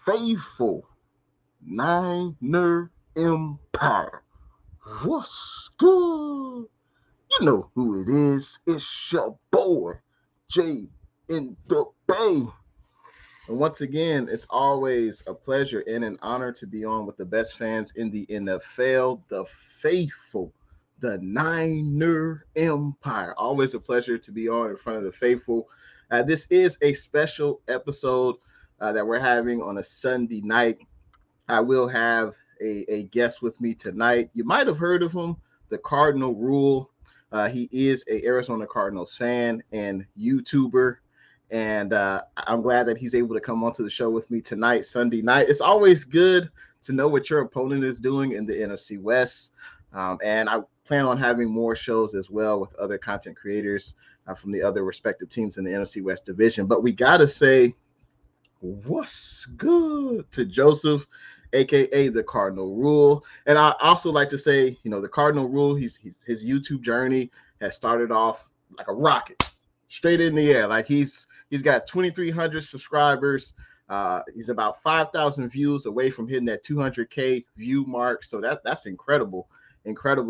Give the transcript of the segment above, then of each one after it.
faithful Niner Empire. What's good? You know who it is. It's your boy, Jay in the Bay. And once again, it's always a pleasure and an honor to be on with the best fans in the NFL, the faithful, the Niner Empire. Always a pleasure to be on in front of the faithful. This is a special episode that we're having on a Sunday night. I will have a guest with me tonight. You might have heard of him, the Cardinal Rule. He is a Arizona Cardinals fan and YouTuber. And I'm glad that he's able to come onto the show with me tonight, Sunday night. It's always good to know what your opponent is doing in the NFC West. And I plan on having more shows as well with other content creators from the other respective teams in the NFC West division. But we got to say, what's good to Joseph, a.k.a. the Cardinal Rule. And I also like to say, the Cardinal Rule, his YouTube journey has started off like a rocket, straight in the air. Like he's got 2,300 subscribers. He's about 5,000 views away from hitting that 200K view mark. So that's incredible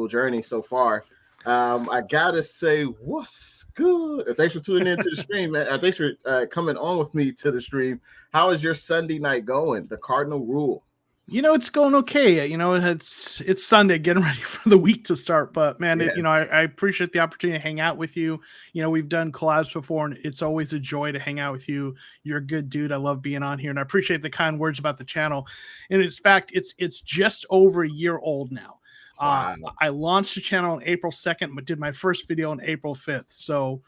journey so far. I gotta say, what's good? Thanks for tuning in to the stream, man. Thanks for coming on with me to the stream. How is your Sunday night going? The Cardinal Rule. It's going okay. It's Sunday, getting ready for the week to start. But man, yeah. I appreciate the opportunity to hang out with you. We've done collabs before, and it's always a joy to hang out with you. You're a good dude. I love being on here, and I appreciate the kind words about the channel. And in fact, it's just over a year old now. Wow. I launched the channel on April 2nd, but did my first video on April 5th. So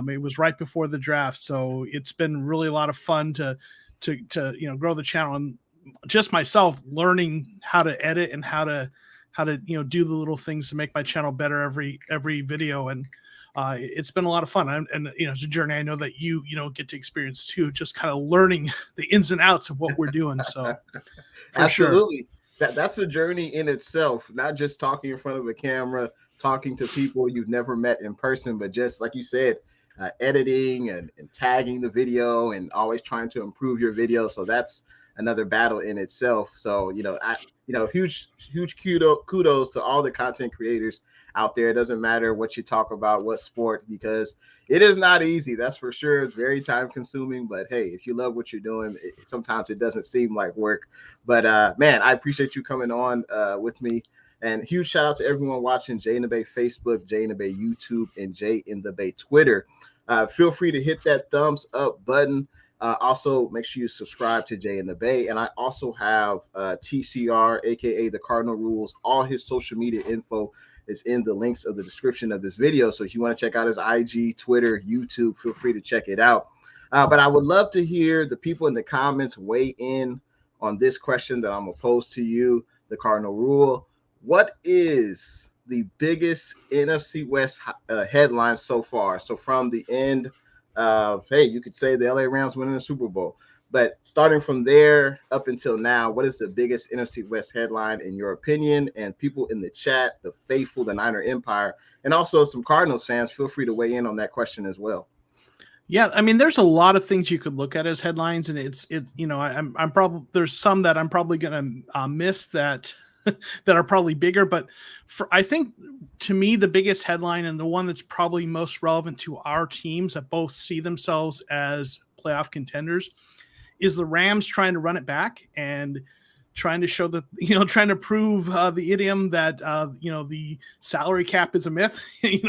it was right before the draft. So it's been really a lot of fun to grow the channel, and just myself learning how to edit and how to do the little things to make my channel better every video. And it's been a lot of fun. And it's a journey I know that you get to experience too, just kind of learning the ins and outs of what we're doing. So absolutely. Sure. That's a journey in itself, not just talking in front of a camera, talking to people you've never met in person, but just like you said, editing and tagging the video and always trying to improve your video. So that's another battle in itself. So, huge kudos to all the content creators out there. It doesn't matter what you talk about, what sport, because it is not easy. That's for sure. It's very time consuming, but hey, if you love what you're doing, sometimes it doesn't seem like work. But man, I appreciate you coming on with me. And huge shout out to everyone watching Jay in the Bay Facebook, Jay in the Bay YouTube, and Jay in the Bay Twitter. Feel free to hit that thumbs up button. Also, make sure you subscribe to Jay in the Bay. And I also have TCR, a.k.a. the Cardinal Rules. All his social media info is in the links of the description of this video. So if you want to check out his IG, Twitter, YouTube, feel free to check it out. But I would love to hear the people in the comments weigh in on this question that I'm going to pose to you, the Cardinal Rule. What is the biggest NFC West headline so far? So from the end of, hey, you could say the LA Rams winning the Super Bowl, but starting from there up until now, what is the biggest NFC West headline in your opinion? And people in the chat, the faithful, the Niner Empire, and also some Cardinals fans, feel free to weigh in on that question as well. Yeah, I mean, there's a lot of things you could look at as headlines, and it's I'm probably, there's some that I'm probably going to miss that that are probably bigger, but I think to me the biggest headline, and the one that's probably most relevant to our teams that both see themselves as playoff contenders, is the Rams trying to run it back and trying to show that, trying to prove the idiom that the salary cap is a myth,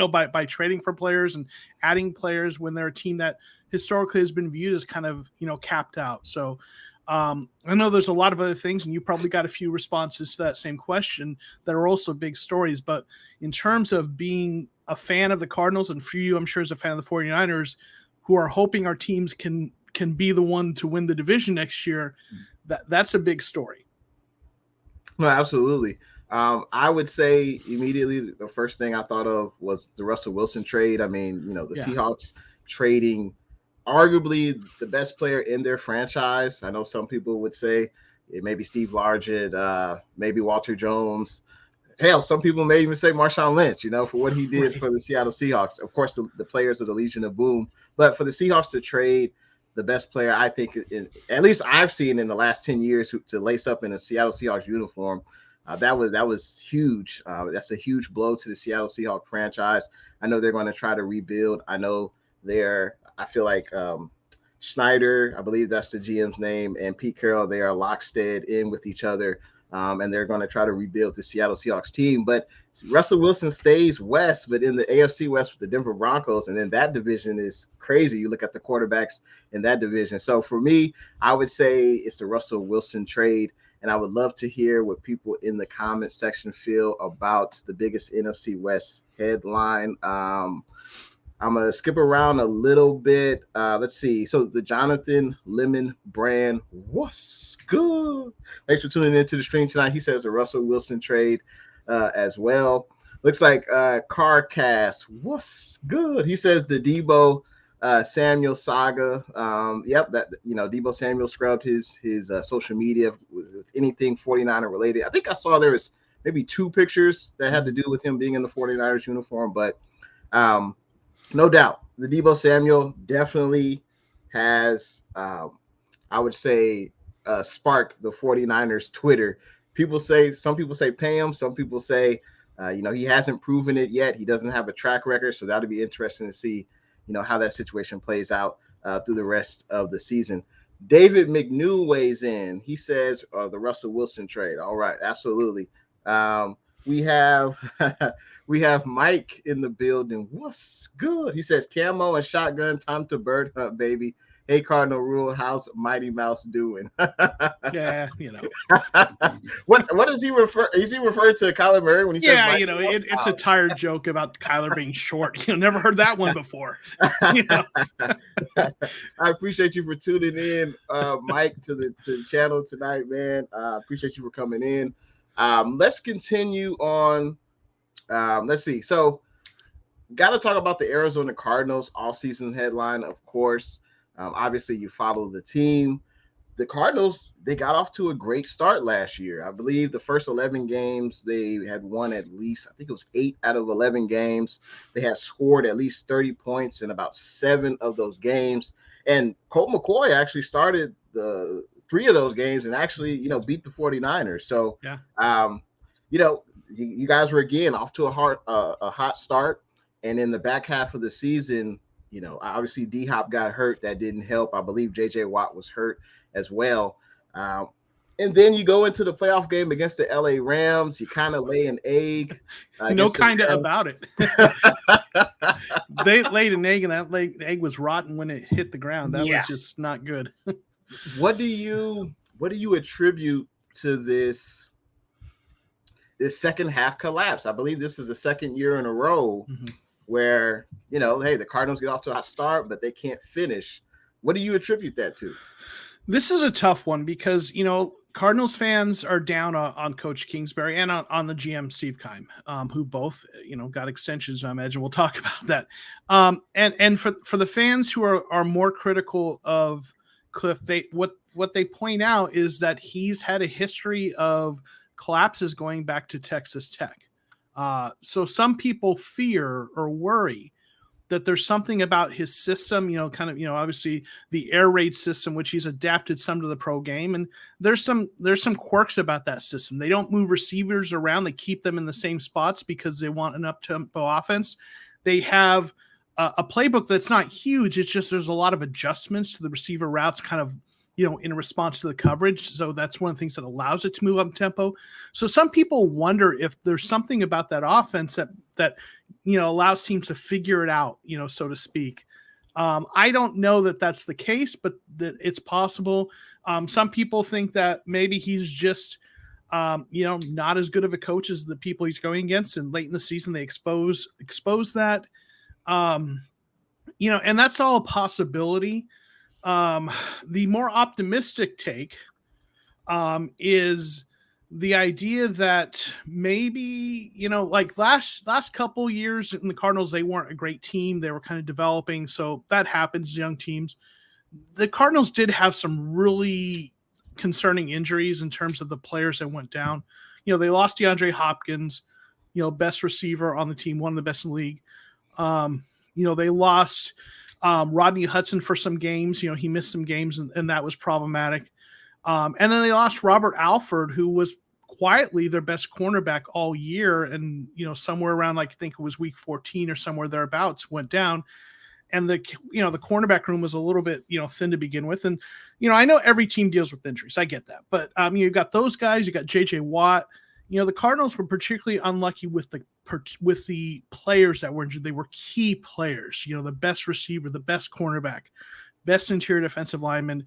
by trading for players and adding players when they're a team that historically has been viewed as kind of capped out. So I know there's a lot of other things, and you probably got a few responses to that same question that are also big stories. But in terms of being a fan of the Cardinals, and for you, I'm sure as a fan of the 49ers, who are hoping our teams can be the one to win the division next year, that's a big story. No, absolutely. I would say immediately the first thing I thought of was the Russell Wilson trade. I mean, Seahawks trading arguably the best player in their franchise. I know some people would say it may be Steve Largent, maybe Walter Jones. Hell, some people may even say Marshawn Lynch, for what he did for the Seattle Seahawks. Of course, the players of the Legion of Boom. But for the Seahawks to trade the best player I think, at least I've seen in the last 10 years, to lace up in a Seattle Seahawks uniform. That was huge. That's a huge blow to the Seattle Seahawks franchise. I know they're going to try to rebuild. I feel like Schneider, I believe that's the GM's name, and Pete Carroll, they are lockstep in with each other. And they're going to try to rebuild the Seattle Seahawks team. But Russell Wilson stays West, but in the AFC West with the Denver Broncos, and then that division is crazy. You look at the quarterbacks in that division. So for me, I would say it's the Russell Wilson trade, and I would love to hear what people in the comment section feel about the biggest NFC West headline. I'm going to skip around a little bit. Let's see. So the Jonathan Lemon brand, what's good? Thanks for tuning into the stream tonight. He says the Russell Wilson trade as well. Looks like Carcast, what's good? He says the Debo Samuel saga. Yep, that Debo Samuel scrubbed his social media with anything 49er related. I think I saw there was maybe 2 pictures that had to do with him being in the 49ers uniform, but no doubt, the Debo Samuel definitely has, I would say, sparked the 49ers Twitter. Some people say pay him. Some people say, he hasn't proven it yet. He doesn't have a track record. So that'll be interesting to see, how that situation plays out through the rest of the season. David McNew weighs in. He says the Russell Wilson trade. All right, absolutely. We have Mike in the building. What's good? He says camo and shotgun, time to bird hunt, baby. Hey, Cardinal Rule, how's Mighty Mouse doing? Yeah, What does he refer? Is he referring to Kyler Murray when he says? Yeah, it's a tired joke about Kyler being short. Never heard that one before. I appreciate you for tuning in, Mike, to the channel tonight, man. Appreciate you for coming in. Let's continue on. Let's see. So, got to talk about the Arizona Cardinals offseason headline, of course. Obviously, you follow the team. The Cardinals, they got off to a great start last year. I believe the first 11 games, they had won at least, I think it was 8 out of 11 games. They had scored at least 30 points in about 7 of those games. And Colt McCoy actually started the 3 of those games and actually, beat the 49ers. So, yeah. You guys were again off to a hot start. And in the back half of the season, obviously D-Hop got hurt. That didn't help. I believe J.J. Watt was hurt as well. And then you go into the playoff game against the L.A. Rams. You kind of lay an egg. No kind of about it. They laid an egg, and the egg was rotten when it hit the ground. That was just not good. What do you attribute to this second half collapse? I believe this is the second year in a row where, hey, the Cardinals get off to a hot start, but they can't finish. What do you attribute that to? This is a tough one because, Cardinals fans are down on Coach Kingsbury and on the GM Steve Keim, who both, got extensions, I imagine. We'll talk about that. And for the fans who are more critical of Cliff, what they point out is that he's had a history of collapses going back to Texas Tech. So some people fear or worry that there's something about his system, obviously the air raid system, which he's adapted some to the pro game. And there's some quirks about that system. They don't move receivers around. They keep them in the same spots because they want an up-tempo offense. They have a playbook that's not huge. It's just, there's a lot of adjustments to the receiver routes kind of, in response to the coverage. So that's one of the things that allows it to move up tempo. So some people wonder if there's something about that offense that allows teams to figure it out, so to speak. I don't know that that's the case, but that it's possible. Some people think that maybe he's just, not as good of a coach as the people he's going against. And late in the season, they expose that, and that's all a possibility. The more optimistic take is the idea that maybe, like last couple years in the Cardinals, they weren't a great team. They were kind of developing. So that happens, young teams. The Cardinals did have some really concerning injuries in terms of the players that went down. They lost DeAndre Hopkins, best receiver on the team, one of the best in the league. They lost Rodney Hudson for some games. He missed some games, and that was problematic. And then they lost Robert Alford, who was quietly their best cornerback all year. And, somewhere around, I think it was week 14 or somewhere thereabouts, went down. And the cornerback room was a little bit, thin to begin with. And, I know every team deals with injuries. I get that. But you've got those guys, you got JJ Watt. The Cardinals were particularly unlucky with the players that were injured. They were key players, the best receiver, the best cornerback, best interior defensive lineman.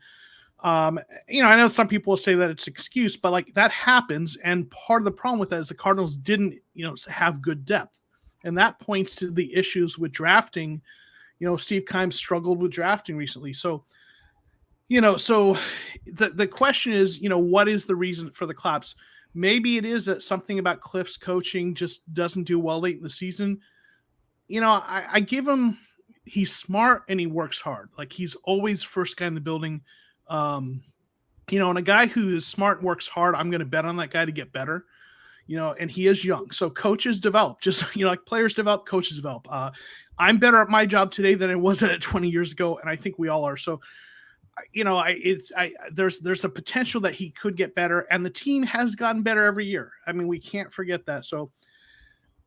I know some people will say that it's an excuse, but that happens. And part of the problem with that is the Cardinals didn't, have good depth. And that points to the issues with drafting. Steve Keim struggled with drafting recently. So, so the question is, what is the reason for the collapse? Maybe it is that something about Cliff's coaching just doesn't do well late in the season. I give him, he's smart and he works hard. He's always first guy in the building. And a guy who is smart and works hard, I'm going to bet on that guy to get better, and he is young. So coaches develop, just, players develop, coaches develop. I'm better at my job today than I was at it 20 years ago. And I think we all are. So, there's a potential that he could get better, and the team has gotten better every year. I mean, we can't forget that. So,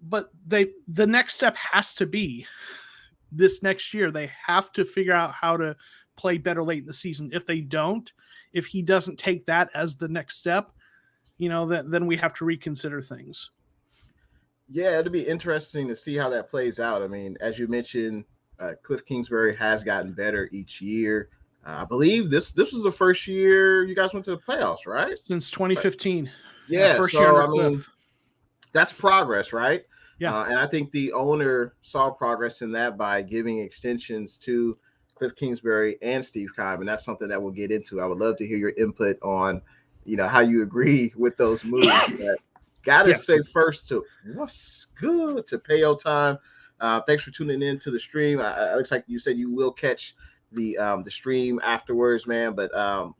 but the next step has to be this next year. They have to figure out how to play better late in the season. If they don't, if he doesn't take that as the next step, then we have to reconsider things. Yeah, it'll be interesting to see how that plays out. I mean, as you mentioned, Cliff Kingsbury has gotten better each year. I believe this was the first year you guys went to the playoffs, right? Since 2015. Yeah, first so, year. I mean, that's progress, right? Yeah. And I think the owner saw progress in that by giving extensions to Cliff Kingsbury and Steve Keim, and that's something that we'll get into. I would love to hear your input on, how you agree with those moves. But gotta say first to what's good to Payo Time. Thanks for tuning in to the stream. It looks like you said you will catch the stream afterwards, man. But I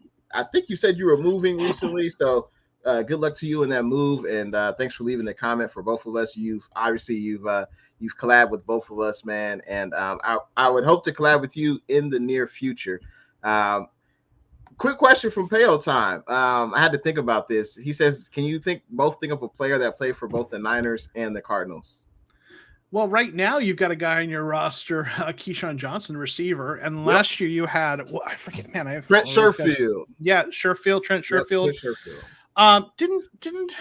think you said you were moving recently, so good luck to you in that move. And thanks for leaving the comment for both of us. You've collabed with both of us, man. And I would hope to collab with you in the near future. Quick question from Payo Time. I had to think about this. He says, can you think of a player that played for both the Niners and the Cardinals? Well, right now you've got a guy in your roster, Keyshawn Johnson, receiver, and last year you had I forget, man. Trent Sherfield. Yeah, Trent Sherfield. Didn't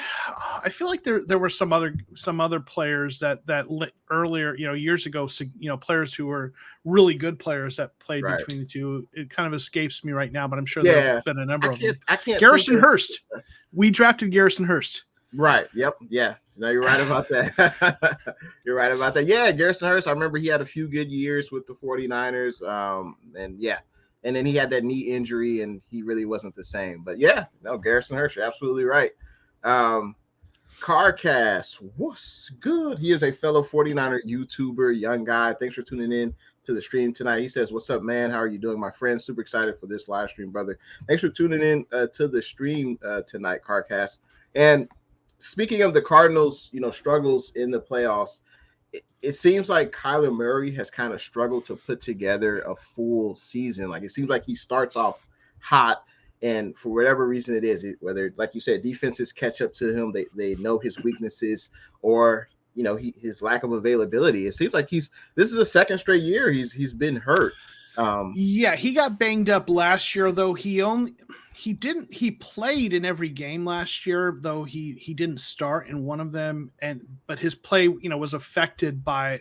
I feel like there were some other players that earlier, years ago, players who were really good players that played between the two. It kind of escapes me right now, but I'm sure there have been a number of them. Garrison Hurst. We drafted Garrison Hurst. Right. Yep. Yeah. No, you're right about that. You're right about that. Yeah, Garrison Hurst. I remember he had a few good years with the 49ers. And then he had that knee injury and he really wasn't the same. But yeah, no, Garrison Hurst, you're absolutely right. Carcast, what's good? He is a fellow 49er YouTuber, young guy. Thanks for tuning in to the stream tonight. He says, what's up, man? How are you doing, my friend? Super excited for this live stream, brother. Thanks for tuning in to the stream tonight, Carcast. And speaking of the Cardinals, struggles in the playoffs, it seems like Kyler Murray has kind of struggled to put together a full season. It seems like he starts off hot, and for whatever reason it is, whether, like you said, defenses catch up to him, they know his weaknesses, or his lack of availability. It seems like this is the second straight year he's been hurt. He got banged up last year, though he played in every game last year, though he didn't start in one of them, but his play was affected by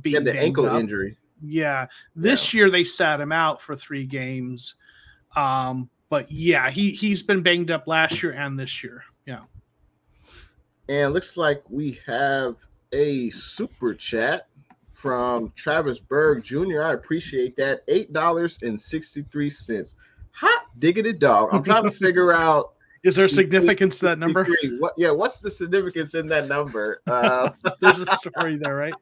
being the ankle injury. Yeah, this year they sat him out for 3 games, but yeah, he's been banged up last year and this year. Yeah, and looks like we have a super chat from Travis Berg Jr. I appreciate that. $8.63. Hot diggity dog. I'm trying to figure out. Is there significance to that number? What's the significance in that number? There's a story there, right?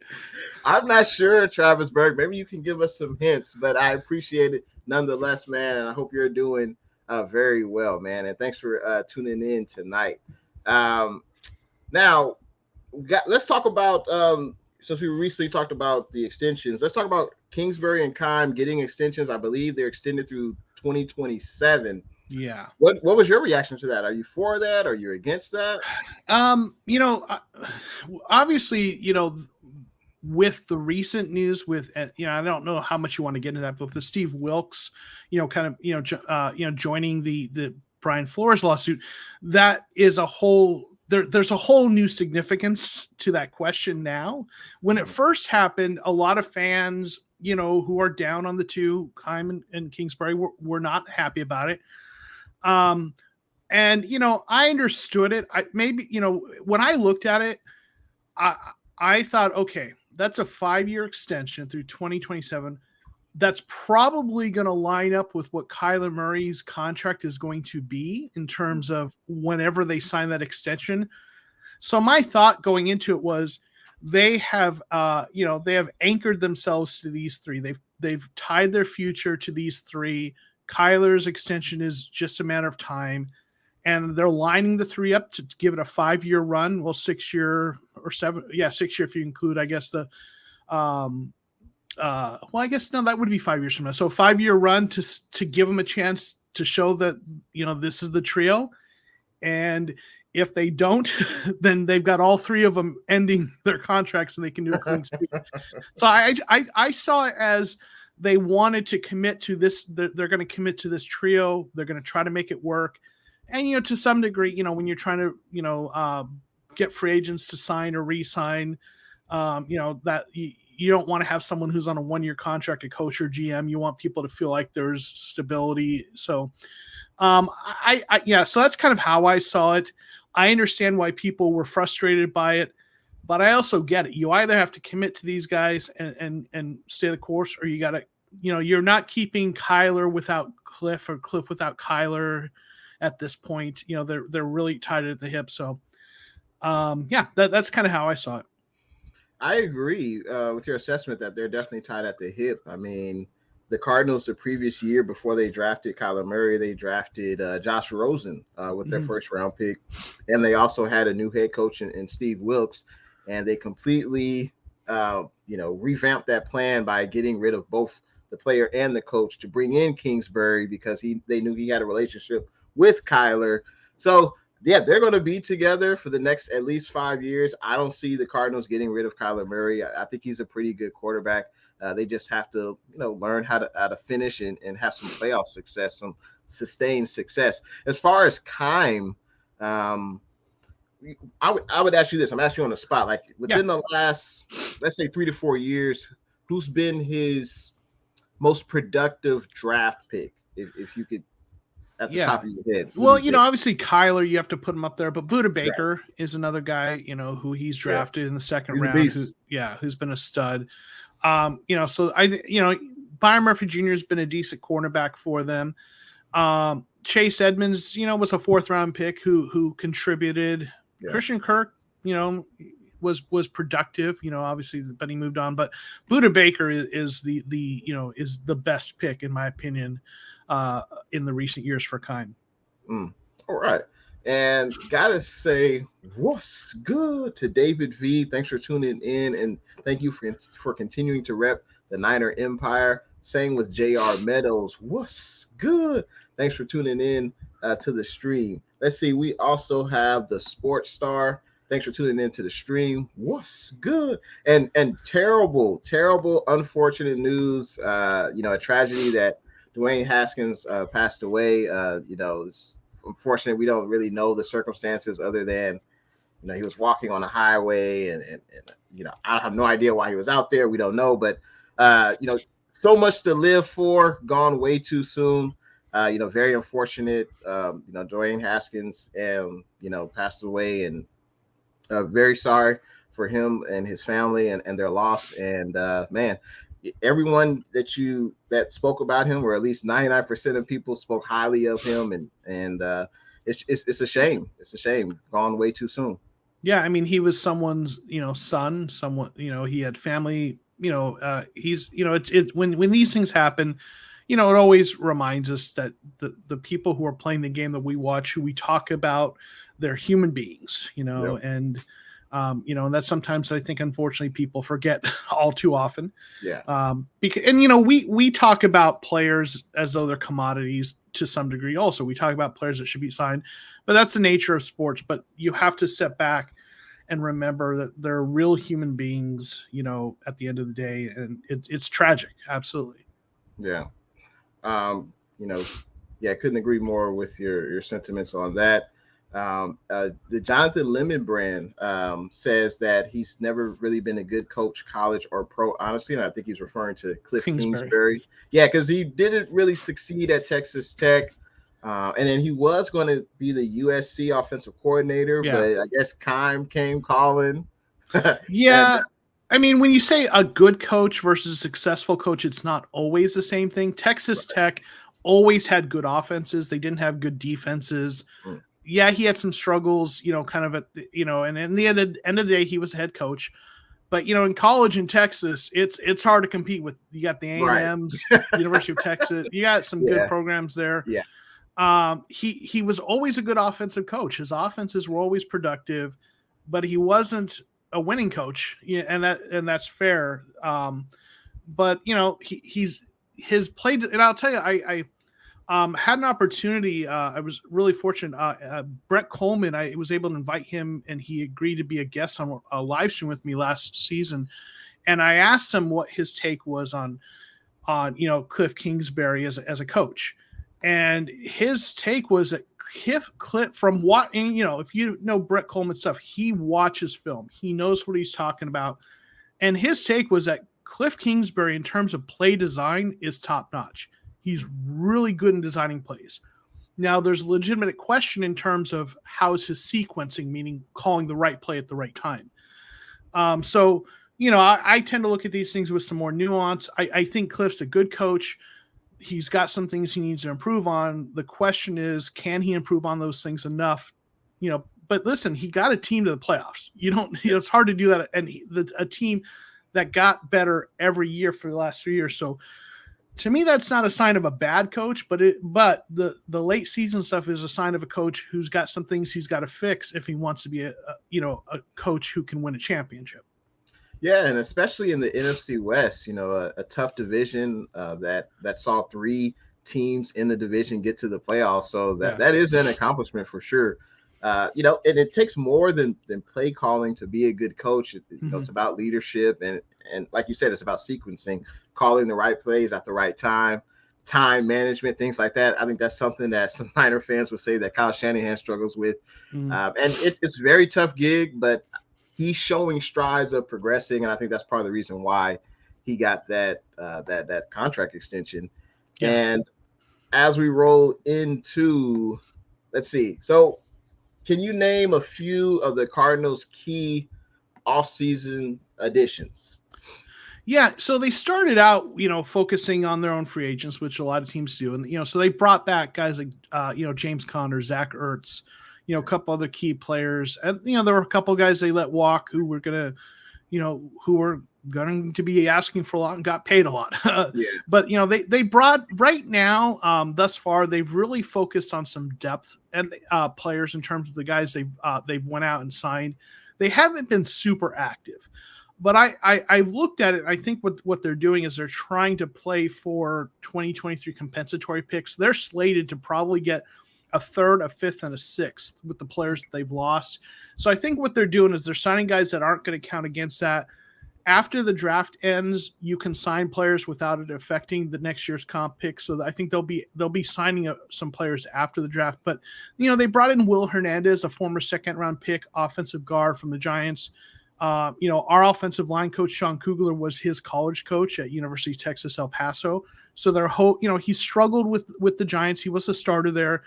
I'm not sure, Travis Berg. Maybe you can give us some hints, but I appreciate it nonetheless, man. And I hope you're doing very well, man. And thanks for tuning in tonight. Now, let's talk about since we recently talked about the extensions, let's talk about Kingsbury and Keim getting extensions. I believe they're extended through 2027. Yeah. What was your reaction to that? Are you for that? Are you against that? Obviously, with the recent news with, I don't know how much you want to get into that, but with the Steve Wilkes, joining the Brian Flores lawsuit, that is a whole, there's a whole new significance to that question now. When it first happened, a lot of fans, who are down on the two, Keim and Kingsbury, were not happy about it. And, I understood it. When I looked at it, I thought, okay, that's a 5-year extension through 2027. That's probably going to line up with what Kyler Murray's contract is going to be in terms of whenever they sign that extension. So my thought going into it was they have anchored themselves to these three. They've tied their future to these three. Kyler's extension is just a matter of time. And they're lining the three up to give it a 5-year run. Well, 6-year or 7. Yeah, 6-year if you include, I guess, I guess, no, that would be 5 years from now. So 5-year run to give them a chance to show that, this is the trio. And if they don't, then they've got all three of them ending their contracts and they can do a clean sweep. So I saw it as they wanted to commit to this. They're going to commit to this trio. They're going to try to make it work. And, to some degree, when you're trying to, get free agents to sign or re-sign, that you don't want to have someone who's on a 1-year contract, a coach or GM. You want people to feel like there's stability. So, so that's kind of how I saw it. I understand why people were frustrated by it, but I also get it. You either have to commit to these guys and stay the course, or you got to, you're not keeping Kyler without Cliff or Cliff without Kyler at this point. They're really tied at the hip. So, that's kind of how I saw it. I agree with your assessment that they're definitely tied at the hip. I mean, the Cardinals the previous year before they drafted Kyler Murray, they drafted Josh Rosen with their first round pick. And they also had a new head coach in Steve Wilkes. And they completely, revamped that plan by getting rid of both the player and the coach to bring in Kingsbury because they knew he had a relationship with Kyler. So, yeah, they're going to be together for the next at least 5 years. I don't see the Cardinals getting rid of Kyler Murray. I think he's a pretty good quarterback. They just have to, learn how to finish and have some playoff success, some sustained success. As far as Keim, I would ask you this. I'm asking you on the spot. Like within the last, let's say 3 to 4 years, who's been his most productive draft pick? If you could. At the top of your head. Well, obviously Kyler, you have to put him up there, but Budda Baker is another guy, who he's drafted in the second round. Who's been a stud. So Byron Murphy Jr. has been a decent cornerback for them. Chase Edmonds, was a 4th round pick who contributed. Yeah. Christian Kirk, was productive, obviously, but he moved on. But Budda Baker is the best pick in my opinion. In the recent years for Keim. All right. And gotta say, what's good to David V. Thanks for tuning in, and thank you for continuing to rep the Niner Empire. Same with JR Meadows. What's good? Thanks for tuning in to the stream. Let's see. We also have the Sports Star. Thanks for tuning in to the stream. What's good? And terrible, unfortunate news. A tragedy that Dwayne Haskins passed away. It's unfortunate. We don't really know the circumstances other than, he was walking on a highway and I have no idea why he was out there. We don't know, but, so much to live for, gone way too soon. Very unfortunate. Dwayne Haskins, passed away, and very sorry for him and his family and their loss. And man, everyone that spoke about him, or at least 99% of people spoke highly of him, and it's a shame. It's a shame. Gone way too soon. Yeah, I mean, he was someone's son. Someone, he had family. He's it's when these things happen, it always reminds us that the people who are playing the game that we watch, who we talk about, they're human beings. And And that's sometimes I think, unfortunately, people forget all too often. Yeah. Because, and we talk about players as though they're commodities to some degree. Also, we talk about players that should be signed, but that's the nature of sports. But you have to step back and remember that they're real human beings, at the end of the day, and it's tragic. Absolutely. Yeah. Couldn't agree more with your sentiments on that. The Jonathan Lemon brand says that he's never really been a good coach, college or pro, honestly. And I think he's referring to Cliff Kingsbury. Yeah, because he didn't really succeed at Texas Tech. And then he was going to be the USC offensive coordinator, but I guess Keim came calling. Yeah. I mean, when you say a good coach versus a successful coach, it's not always the same thing. Texas Tech always had good offenses. They didn't have good defenses. Yeah, he had some struggles, kind of and in the end of the day, he was a head coach. But, in college in Texas, it's hard to compete with. You got the A&Ms, University of Texas. You got some good programs there. Yeah. He was always a good offensive coach. His offenses were always productive, but he wasn't a winning coach. Yeah, and that's fair. But he's his play, and I'll tell you, I had an opportunity. I was really fortunate. Brett Coleman, I was able to invite him, and he agreed to be a guest on a live stream with me last season. And I asked him what his take was on Cliff Kingsbury as a coach. And his take was that Cliff, from what, and if you know Brett Coleman stuff, he watches film. He knows what he's talking about. And his take was that Cliff Kingsbury, in terms of play design, is top notch. He's really good in designing plays. Now, there's a legitimate question in terms of how is his sequencing, meaning calling the right play at the right time. So I tend to look at these things with some more nuance. I think Cliff's a good coach. He's got some things he needs to improve on. The question is, can he improve on those things enough? But listen, he got a team to the playoffs. It's hard to do that. And a team that got better every year for the last 3 years. So to me, that's not a sign of a bad coach, but the late season stuff is a sign of a coach who's got some things he's got to fix if he wants to be a coach who can win a championship. Yeah, and especially in the NFC West, a tough division that saw 3 teams in the division get to the playoffs. So that is an accomplishment for sure. And it takes more than play calling to be a good coach. It's about leadership and like you said, it's about sequencing, calling the right plays at the right time management, things like that. I think that's something that some Niner fans would say that Kyle Shanahan struggles with. And it's a very tough gig, but he's showing strides of progressing, and I think that's part of the reason why he got that contract extension. Yeah. And as we roll into, let's see. So, can you name a few of the Cardinals' key offseason additions? Yeah, so they started out, focusing on their own free agents, which a lot of teams do, and so they brought back guys like, James Conner, Zach Ertz, a couple other key players, and there were a couple guys they let walk who were going to be asking for a lot and got paid a lot. But they brought right now, thus far, they've really focused on some depth and players in terms of the guys they've went out and signed. They haven't been super active, but I've looked at it. I think what they're doing is they're trying to play for 2023 compensatory picks. They're slated to probably get a third, a fifth, and a sixth with the players that they've lost. So I think what they're doing is they're signing guys that aren't going to count against that. After the draft ends, you can sign players without it affecting the next year's comp pick. So I think they'll be signing some players after the draft. But they brought in Will Hernandez, a former second-round pick, offensive guard from the Giants. Our offensive line coach Sean Kugler was his college coach at University of Texas El Paso. So he struggled with the Giants. He was a starter there.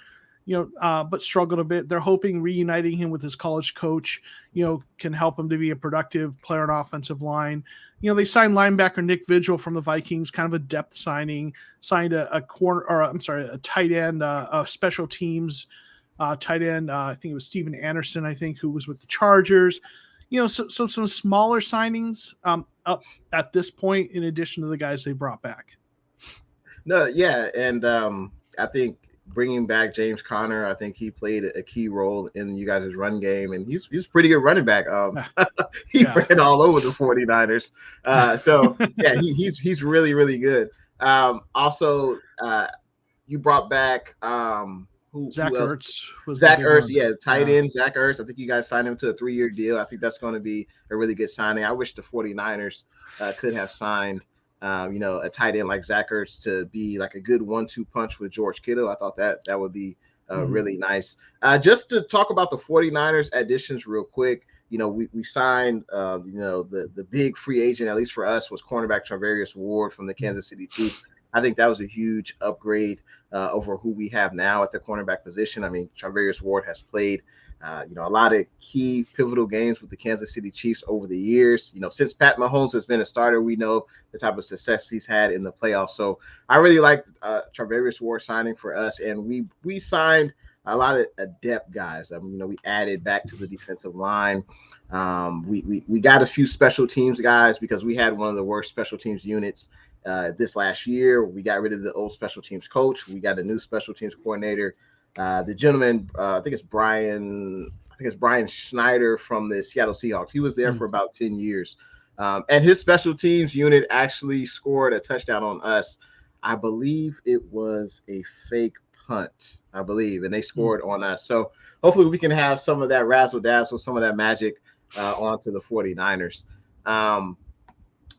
But struggled a bit. They're hoping reuniting him with his college coach, can help him to be a productive player on offensive line. They signed linebacker Nick Vigil from the Vikings, kind of a depth signing, signed a tight end, a special teams tight end. I think it was Steven Anderson, who was with the Chargers. So some smaller signings up at this point, in addition to the guys they brought back. No, yeah. And I think, bringing back James Conner. I think he played a key role in you guys' run game, and he's a pretty good running back. He ran all over the 49ers. So yeah, he's really, really good. Also, you brought back Zach who else? Ertz was Zach the big Ertz, one. yeah, tight end Zach Ertz. I think you guys signed him to a 3-year deal. I think that's going to be a really good signing. I wish the 49ers could have signed a tight end like Zach Ertz to be like a good 1-2 punch with George Kittle. I thought that would be really nice. Just to talk about the 49ers additions real quick, we signed, the big free agent, at least for us, was cornerback Charvarius Ward from the Kansas City Chiefs. I think that was a huge upgrade over who we have now at the cornerback position. I mean, Charvarius Ward has played a lot of key pivotal games with the Kansas City Chiefs over the years. Since Pat Mahomes has been a starter, we know the type of success he's had in the playoffs. So I really like Charvarius Ward signing for us, and we signed a lot of depth guys. We added back to the defensive line. We got a few special teams guys because we had one of the worst special teams units this last year. We got rid of the old special teams coach. We got a new special teams coordinator. The gentleman, I think it's Brian Schneider from the Seattle Seahawks. He was there for about 10 years. And his special teams unit actually scored a touchdown on us. I believe it was a fake punt, and they scored on us. So hopefully we can have some of that razzle dazzle, some of that magic onto the 49ers.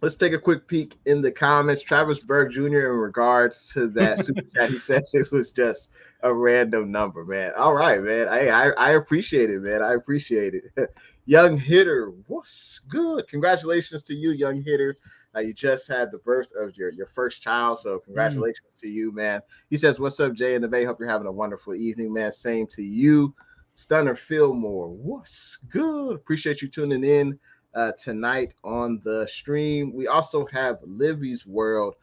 Let's take a quick peek in the comments. Travis Berg Jr. in regards to that super chat, he says it was just a random number, man. All right, man. I appreciate it, man. I appreciate it. Young Hitter, what's good? Congratulations to you, Young Hitter. You just had the birth of your first child, so congratulations to you, man. He says, what's up, Jay and the Bay? Hope you're having a wonderful evening, man. Same to you. Stunner Fillmore, what's good? Appreciate you tuning in tonight on the stream. We also have Livy's World.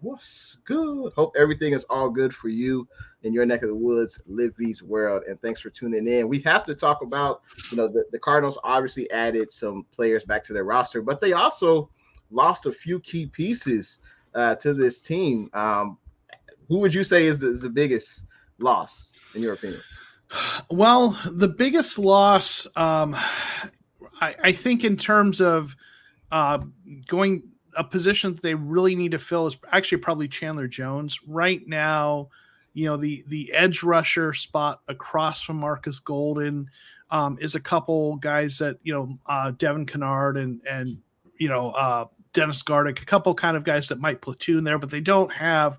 What's good? Hope everything is all good for you in your neck of the woods, Livy's World. And thanks for tuning in. We have to talk about, the Cardinals obviously added some players back to their roster, but they also lost a few key pieces to this team. Who would you say is the biggest loss in your opinion? Well, the biggest loss, I think in terms of going a position that they really need to fill is actually probably Chandler Jones. Right now, the edge rusher spot across from Marcus Golden is a couple guys that, Devin Kennard and Dennis Gardick, a couple kind of guys that might platoon there, but they don't have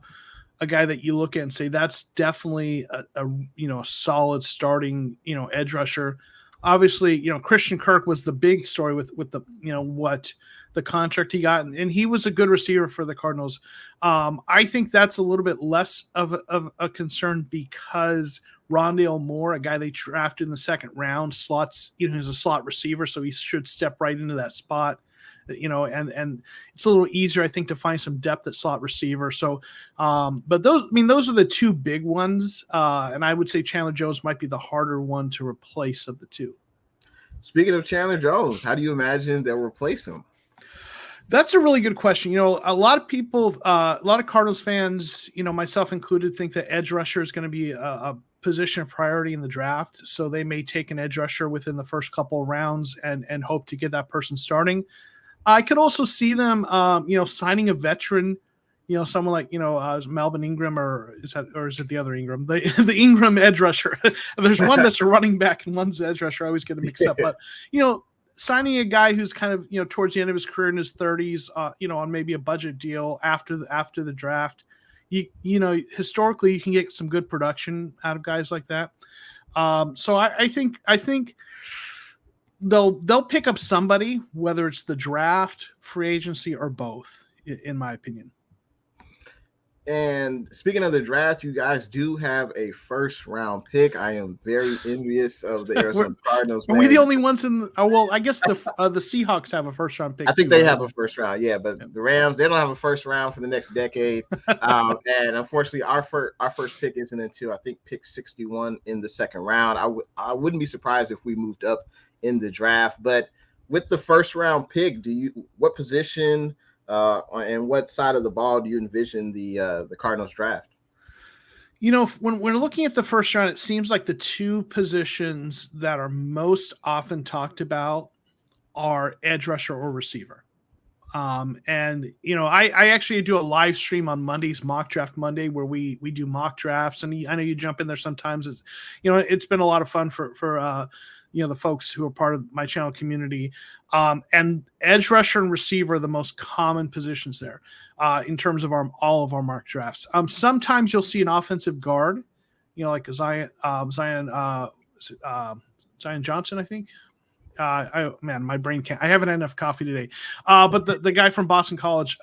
a guy that you look at and say that's definitely a solid starting, edge rusher. Obviously, Christian Kirk was the big story with the, what the contract he got, and he was a good receiver for the Cardinals. I think that's a little bit less of a concern because Rondale Moore, a guy they drafted in the second round, slots, he's a slot receiver, so he should step right into that spot. And it's a little easier, I think, to find some depth at slot receiver. So, but those are the two big ones. And I would say Chandler Jones might be the harder one to replace of the two. Speaking of Chandler Jones, how do you imagine they'll replace him? That's a really good question. A lot of people, a lot of Cardinals fans, myself included, think that edge rusher is going to be a position of priority in the draft. So they may take an edge rusher within the first couple of rounds and hope to get that person starting. I could also see them, signing a veteran, someone like, Melvin Ingram, or is it the other Ingram, the Ingram edge rusher. There's one that's a running back and one's edge rusher. I always get them mixed up, but, signing a guy who's kind of, towards the end of his career in his 30s, on maybe a budget deal after the draft, historically you can get some good production out of guys like that. So I think they'll pick up somebody, whether it's the draft, free agency, or both, in my opinion. And speaking of the draft, you guys do have a first-round pick. I am very envious of the Arizona Cardinals. Are we the only ones in? Well, I guess the Seahawks have a first-round pick. I think they have a first round, yeah. But the Rams, they don't have a first round for the next decade. And unfortunately, our first pick isn't until I think pick 61 in the second round. I wouldn't be surprised if we moved up in the draft. But with the first-round pick, what position? And what side of the ball do you envision the Cardinals draft? When we're looking at the first round, it seems like the two positions that are most often talked about are edge rusher or receiver. And I actually do a live stream on Mondays, Mock Draft Monday, where we do mock drafts, and I know you jump in there sometimes. It's been a lot of fun for the folks who are part of my channel community. And edge rusher and receiver are the most common positions there in terms of all of our mock drafts. Sometimes you'll see an offensive guard, like Zion Johnson, I think. My brain can't. I haven't had enough coffee today. But the guy from Boston College.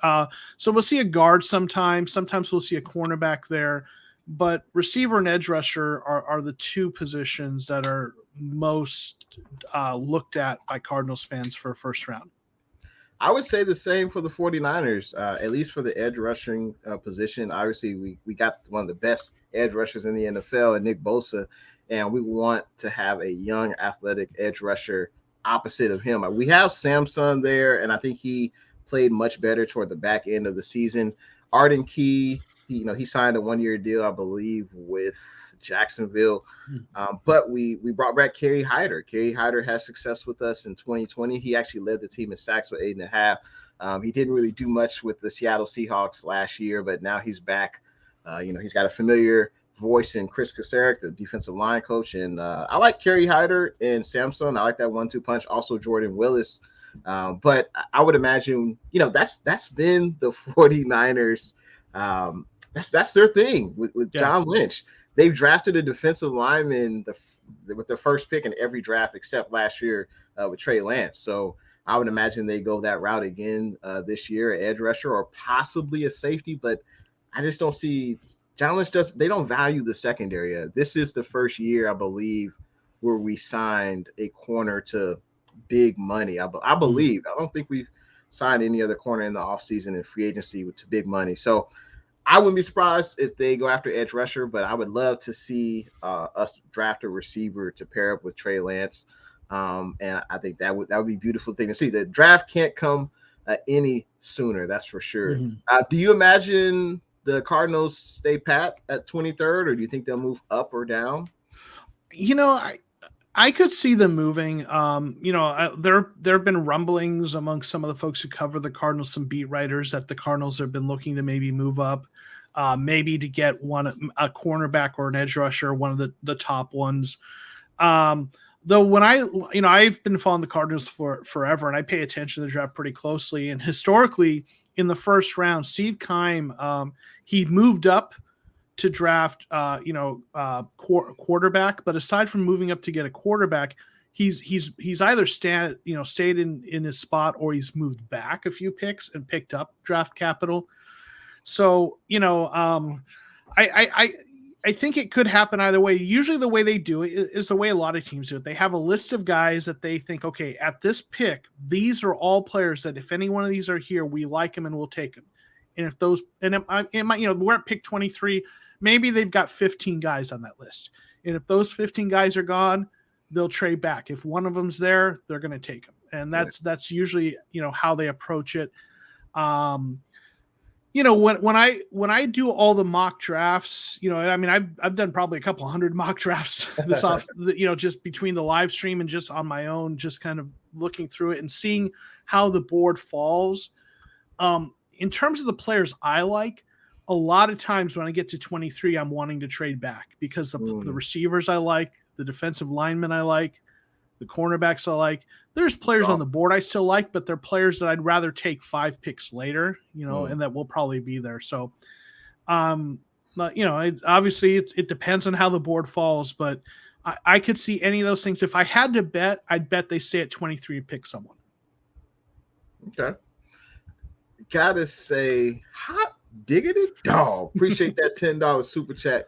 So we'll see a guard sometimes. Sometimes we'll see a cornerback there. But receiver and edge rusher are the two positions that are most looked at by Cardinals fans for first round. I would say the same for the 49ers, at least for the edge rushing position. Obviously, we got one of the best edge rushers in the NFL, and Nick Bosa, and we want to have a young, athletic edge rusher opposite of him. We have Samson there, and I think he played much better toward the back end of the season. Arden Key, he signed a 1-year deal, I believe, with Jacksonville. But we brought back Kerry Hyder. Kerry Hyder had success with us in 2020. He actually led the team in sacks with 8.5. He didn't really do much with the Seattle Seahawks last year, but now he's back. He's got a familiar voice in Chris Kasarik, the defensive line coach. And I like Kerry Hyder and Samson. I like that 1-2 punch. Also Jordan Willis. But I would imagine, that's been the 49ers. That's their thing with John Lynch. They've drafted a defensive lineman with the first pick in every draft except last year with Trey Lance. So I would imagine they go that route again this year, an edge rusher or possibly a safety. But I just don't see John Lynch they don't value the secondary. This is the first year, I believe, where we signed a corner to big money. I believe. I don't think we've signed any other corner in the offseason and free agency to big money. So I wouldn't be surprised if they go after edge rusher, but I would love to see us draft a receiver to pair up with Trey Lance. And I think that would be a beautiful thing to see. The draft can't come any sooner, that's for sure. Do you imagine the Cardinals stay pat at 23rd, or do you think they'll move up or down? I could see them moving. There have been rumblings among some of the folks who cover the Cardinals, some beat writers, that the Cardinals have been looking to maybe move up, maybe to get a cornerback or an edge rusher, one of the top ones. Though when I've been following the Cardinals for forever, and I pay attention to the draft pretty closely. And historically, in the first round, Steve Keim, he moved up to draft, quarterback. But aside from moving up to get a quarterback, he's either stayed in his spot, or he's moved back a few picks and picked up draft capital. So, I think it could happen either way. Usually the way they do it is the way a lot of teams do it. They have a list of guys that they think, okay, at this pick, these are all players that if any one of these are here, we like them and we'll take them. And if those, we're at pick 23, maybe they've got 15 guys on that list. And if those 15 guys are gone, they'll trade back. If one of them's there, they're going to take them. And that's usually, how they approach it. When I do all the mock drafts, I've done probably a couple hundred mock drafts just between the live stream and just on my own, just kind of looking through it and seeing how the board falls. In terms of the players I like, a lot of times when I get to 23, I'm wanting to trade back because the receivers I like, the defensive linemen I like, the cornerbacks I like. There's players on the board I still like, but they're players that I'd rather take 5 picks later, and that will probably be there. So, obviously it depends on how the board falls, but I could see any of those things. If I had to bet, I'd bet they stay at 23 and pick someone. Okay. Gotta say, hot diggity dog. Appreciate that $10 super chat,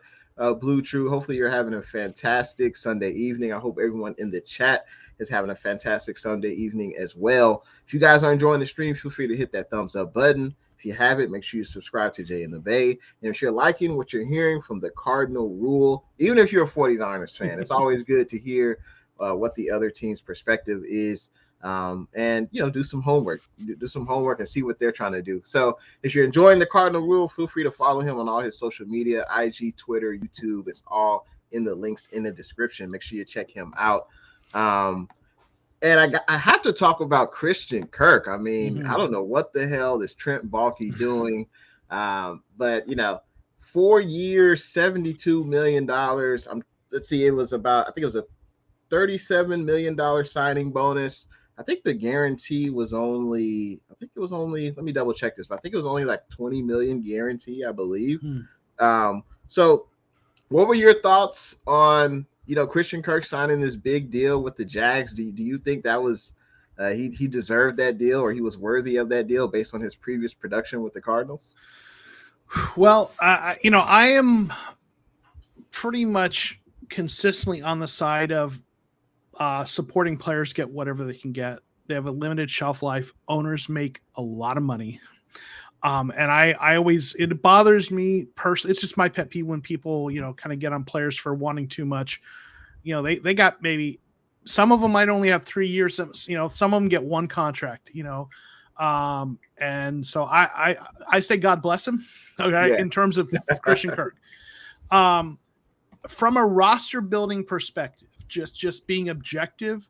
Blue True. Hopefully you're having a fantastic Sunday evening. I hope everyone in the chat is having a fantastic Sunday evening as well. If you guys are enjoying the stream, feel free to hit that thumbs up button. If you haven't, make sure you subscribe to Jay in the Bay. And if you're liking what you're hearing from the Cardinal Rule, even if you're a 49ers fan, it's always good to hear what the other team's perspective is. and do some homework, and see what they're trying to do. So if you're enjoying the Cardinal Rule, feel free to follow him on all his social media, IG, Twitter, YouTube. It's all in the links in the description. Make sure you check him out. And I have to talk about Christian Kirk. I mean, I don't know what the hell is Trent Baalke doing, but 4 years, $72 million. Let's see, I think it was a $37 million signing bonus. I think the guarantee was only, let me double check this, but I think it was only like 20 million guarantee, I believe. So what were your thoughts on, Christian Kirk signing this big deal with the Jags? Do you think that was, he deserved that deal, or he was worthy of that deal based on his previous production with the Cardinals? Well, I am pretty much consistently on the side of supporting players get whatever they can get. They have a limited shelf life. Owners make a lot of money. And I always, it bothers me personally. It's just my pet peeve when people, kind of get on players for wanting too much. They got maybe, some of them might only have 3 years. Some of them get one contract, and so I say, God bless him. Okay. Yeah. In terms of Christian Kirk, from a roster building perspective, just being objective,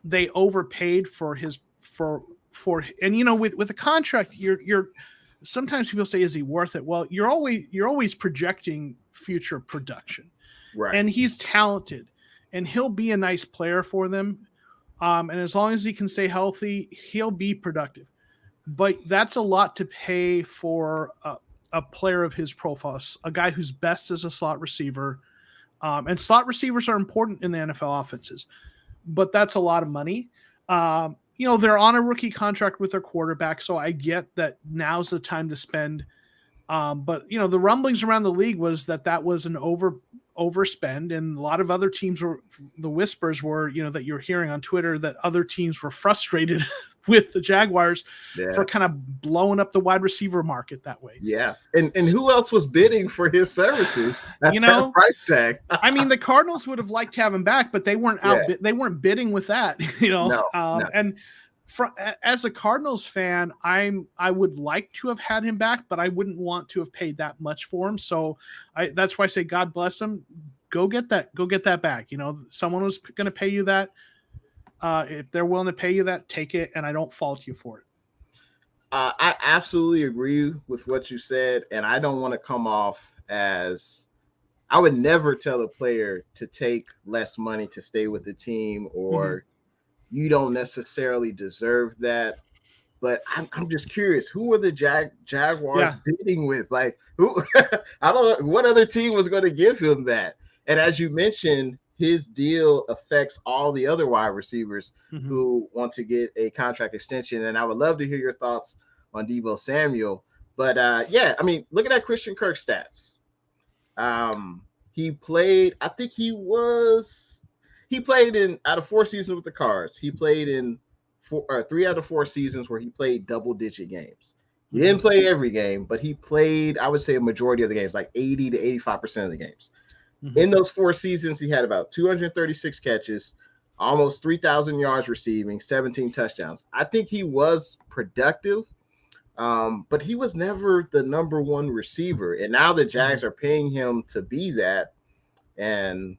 they overpaid for his, and with a contract, you're sometimes people say, is he worth it? Well, you're always projecting future production, right? And he's talented, and he'll be a nice player for them. And as long as he can stay healthy, he'll be productive. But that's a lot to pay for a player of his profile, a guy who's best as a slot receiver. And slot receivers are important in the NFL offenses, but that's a lot of money. They're on a rookie contract with their quarterback, so I get that now's the time to spend. But the rumblings around the league was that was an overspend, and a lot of other teams the whispers were, that you're hearing on Twitter, that other teams were frustrated with the Jaguars for kind of blowing up the wide receiver market that way. Yeah. And who else was bidding for his services at that price tag? I mean, the Cardinals would have liked to have him back, but they weren't they weren't bidding with that, No. And as a Cardinals fan, I would like to have had him back, but I wouldn't want to have paid that much for him. So that's why I say, God bless him. Go get that back. Someone was going to pay you that. If they're willing to pay you that, take it, and I don't fault you for it. I absolutely agree with what you said, and I don't want to come off as, I would never tell a player to take less money to stay with the team, or you don't necessarily deserve that. But I'm just curious, who were the Jaguars bidding with? Like, who? I don't know what other team was going to give him that. And as you mentioned, his deal affects all the other wide receivers who want to get a contract extension. And I would love to hear your thoughts on Deebo Samuel. But I mean, look at that Christian Kirk stats. He played, I think he played in, out of 4 seasons with the Cards, he played in 3 out of 4 seasons where he played double-digit games. He didn't play every game, but he played, I would say, a majority of the games, like 80 to 85% of the games. In those 4 seasons, he had about 236 catches, almost 3,000 yards receiving, 17 touchdowns. I think he was productive, but he was never the number one receiver. And now the Jags are paying him to be that. And,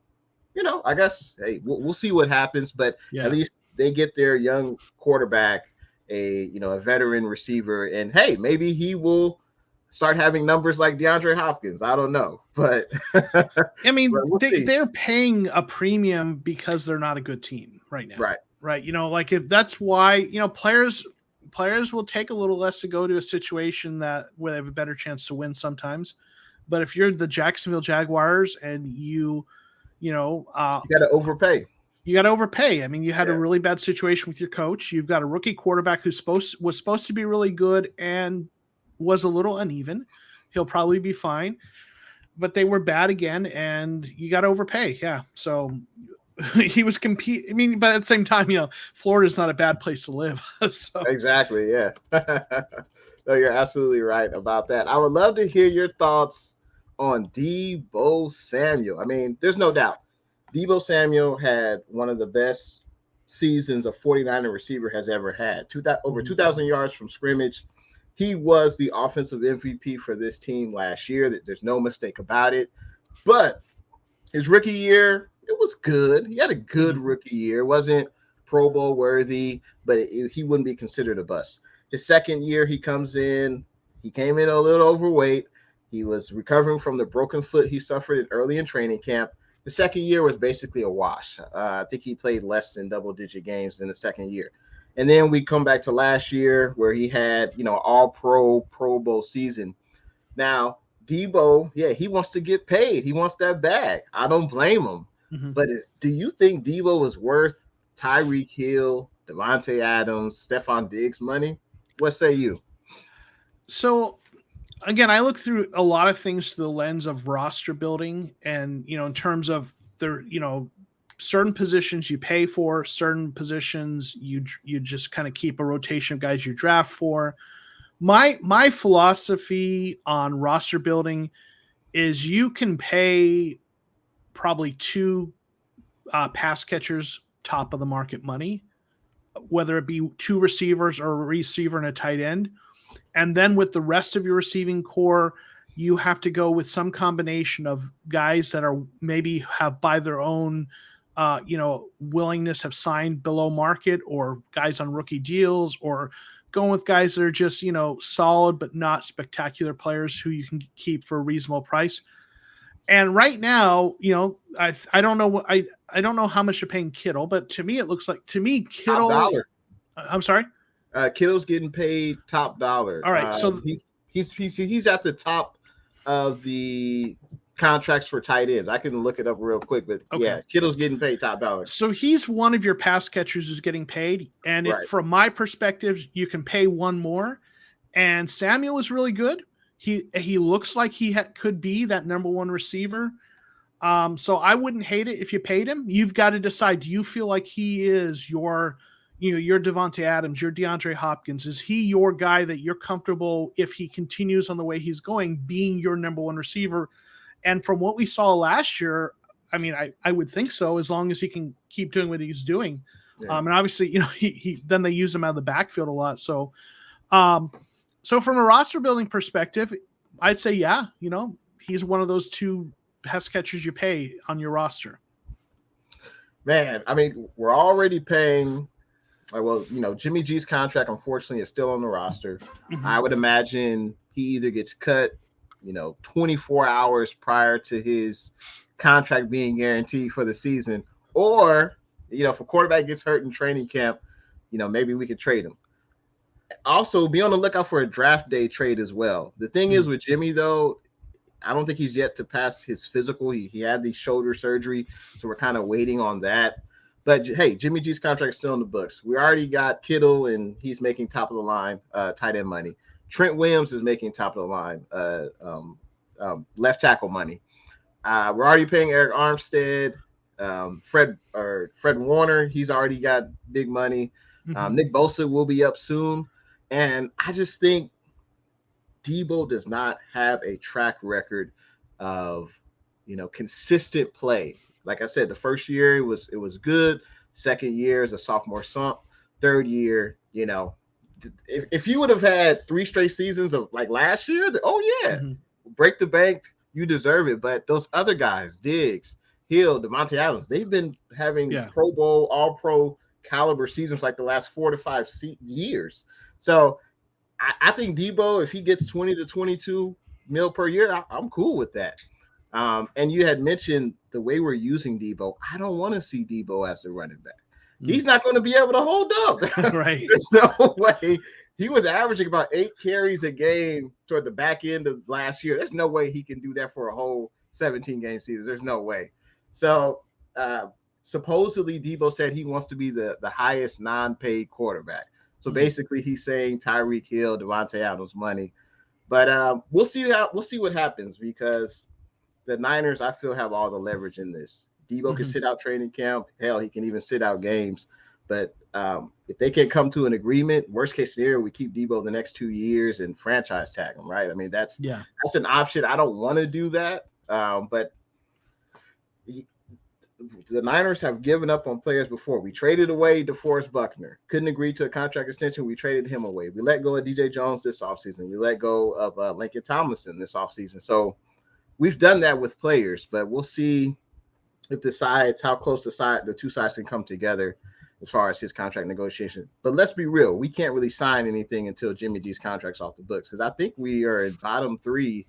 I guess, hey, we'll see what happens. But at least they get their young quarterback, a veteran receiver. And, hey, maybe he will start having numbers like DeAndre Hopkins. I don't know, but I mean, they're paying a premium because they're not a good team right now. Right. Like, if that's why, players will take a little less to go to a situation where they have a better chance to win sometimes. But if you're the Jacksonville Jaguars and you got to overpay. I mean, you had a really bad situation with your coach. You've got a rookie quarterback who was supposed to be really good and was a little uneven. He'll probably be fine, but they were bad again, and you got to overpay. Yeah. So he was competing. I mean, but at the same time, Florida's not a bad place to live. So. Exactly. Yeah. No, you're absolutely right about that. I would love to hear your thoughts on Deebo Samuel. I mean, there's no doubt Deebo Samuel had one of the best seasons a 49er receiver has ever had. Over 2,000 yards from scrimmage. He was the offensive MVP for this team last year. There's no mistake about it. But his rookie year, it was good. He had a good rookie year. It wasn't Pro Bowl worthy, but he wouldn't be considered a bust. His second year, he comes in. He came in a little overweight. He was recovering from the broken foot he suffered early in training camp. The second year was basically a wash. I think he played less than double-digit games in the second year. And then we come back to last year where he had, all-pro, Pro Bowl season. Now, Debo, he wants to get paid. He wants that bag. I don't blame him. But do you think Debo was worth Tyreek Hill, Devontae Adams, Stephon Diggs money? What say you? So, again, I look through a lot of things through the lens of roster building and, in terms of their, certain positions you pay for, certain positions you just kind of keep a rotation of guys you draft for. My philosophy on roster building is you can pay probably two pass catchers top of the market money, whether it be two receivers or a receiver and a tight end. And then with the rest of your receiving core, you have to go with some combination of guys that are maybe have by their own, willingness have signed below market, or guys on rookie deals, or going with guys that are just, solid but not spectacular players who you can keep for a reasonable price. And right now, I don't know what I don't know how much you're paying Kittle, but to me, it looks like Kittle. Top dollar. I'm sorry. Kittle's getting paid top dollar. All right, so he's at the top of the contracts for tight ends. I can look it up real quick, but Kittle's getting paid top dollar. So he's one of your pass catchers who's getting paid, and from my perspective, you can pay one more. And Samuel is really good. He looks like he could be that number one receiver. So I wouldn't hate it if you paid him. You've got to decide: do you feel like he is your Devontae Adams, your DeAndre Hopkins? Is he your guy that you're comfortable, if he continues on the way he's going, being your number one receiver? And from what we saw last year, I mean, I would think so, as long as he can keep doing what he's doing. Yeah. And obviously, he then they use him out of the backfield a lot. So, so from a roster building perspective, I'd say, he's one of those two pass catchers you pay on your roster. Man, I mean, we're already paying. Well, Jimmy G's contract, unfortunately, is still on the roster. I would imagine he either gets cut, 24 hours prior to his contract being guaranteed for the season, or, if a quarterback gets hurt in training camp, maybe we could trade him. Also, be on the lookout for a draft day trade as well. The thing is with Jimmy, though, I don't think he's yet to pass his physical. He had the shoulder surgery, so we're kind of waiting on that. But, hey, Jimmy G's contract is still in the books. We already got Kittle, and he's making top of the line tight end money. Trent Williams is making top of the line left tackle money. We're already paying Eric Armstead, Fred Warner. He's already got big money. Nick Bosa will be up soon. And I just think Debo does not have a track record of, consistent play. Like I said, the first year it was good. Second year is a sophomore slump. Third year, if you would have had 3 straight seasons of like last year, break the bank, you deserve it. But those other guys, Diggs, Hill, Devontae Adams, they've been having Pro Bowl, All Pro caliber seasons like the last 4 to 5 years. So I think Debo, if he gets 20 to 22 mil per year, I'm cool with that. And you had mentioned the way we're using Debo. I don't want to see Debo as a running back. He's not going to be able to hold up. Right. There's no way. He was averaging about 8 carries a game toward the back end of last year. There's no way he can do that for a whole 17-game season. There's no way. So supposedly Debo said he wants to be the highest non-paid quarterback. So basically he's saying Tyreek Hill, Devontae Adams money. But we'll see what happens, because the Niners, I feel, have all the leverage in this. Debo can sit out training camp. Hell, he can even sit out games. But if they can come to an agreement, worst case scenario, we keep Debo the next 2 years and franchise tag him, right? I mean, that's an option. I don't want to do that. But the Niners have given up on players before. We traded away DeForest Buckner. Couldn't agree to a contract extension. We traded him away. We let go of DJ Jones this offseason. We let go of Lincoln Tomlinson this offseason. So we've done that with players, but we'll see if how close the two sides can come together as far as his contract negotiation. But let's be real. We can't really sign anything until Jimmy G's contract's off the books, because I think we are at bottom 3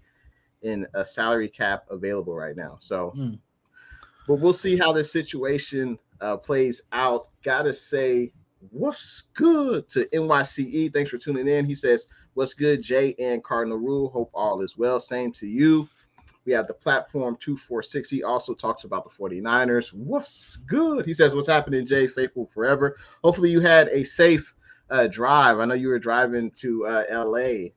in a salary cap available right now. So but we'll see how this situation plays out. Gotta say, what's good to NYCE? Thanks for tuning in. He says, what's good, Jay and Cardinal Rule? Hope all is well. Same to you. We have the platform 246. He also talks about the 49ers. What's good? He says, what's happening, Jay? Faithful forever. Hopefully you had a safe drive. I know you were driving to LA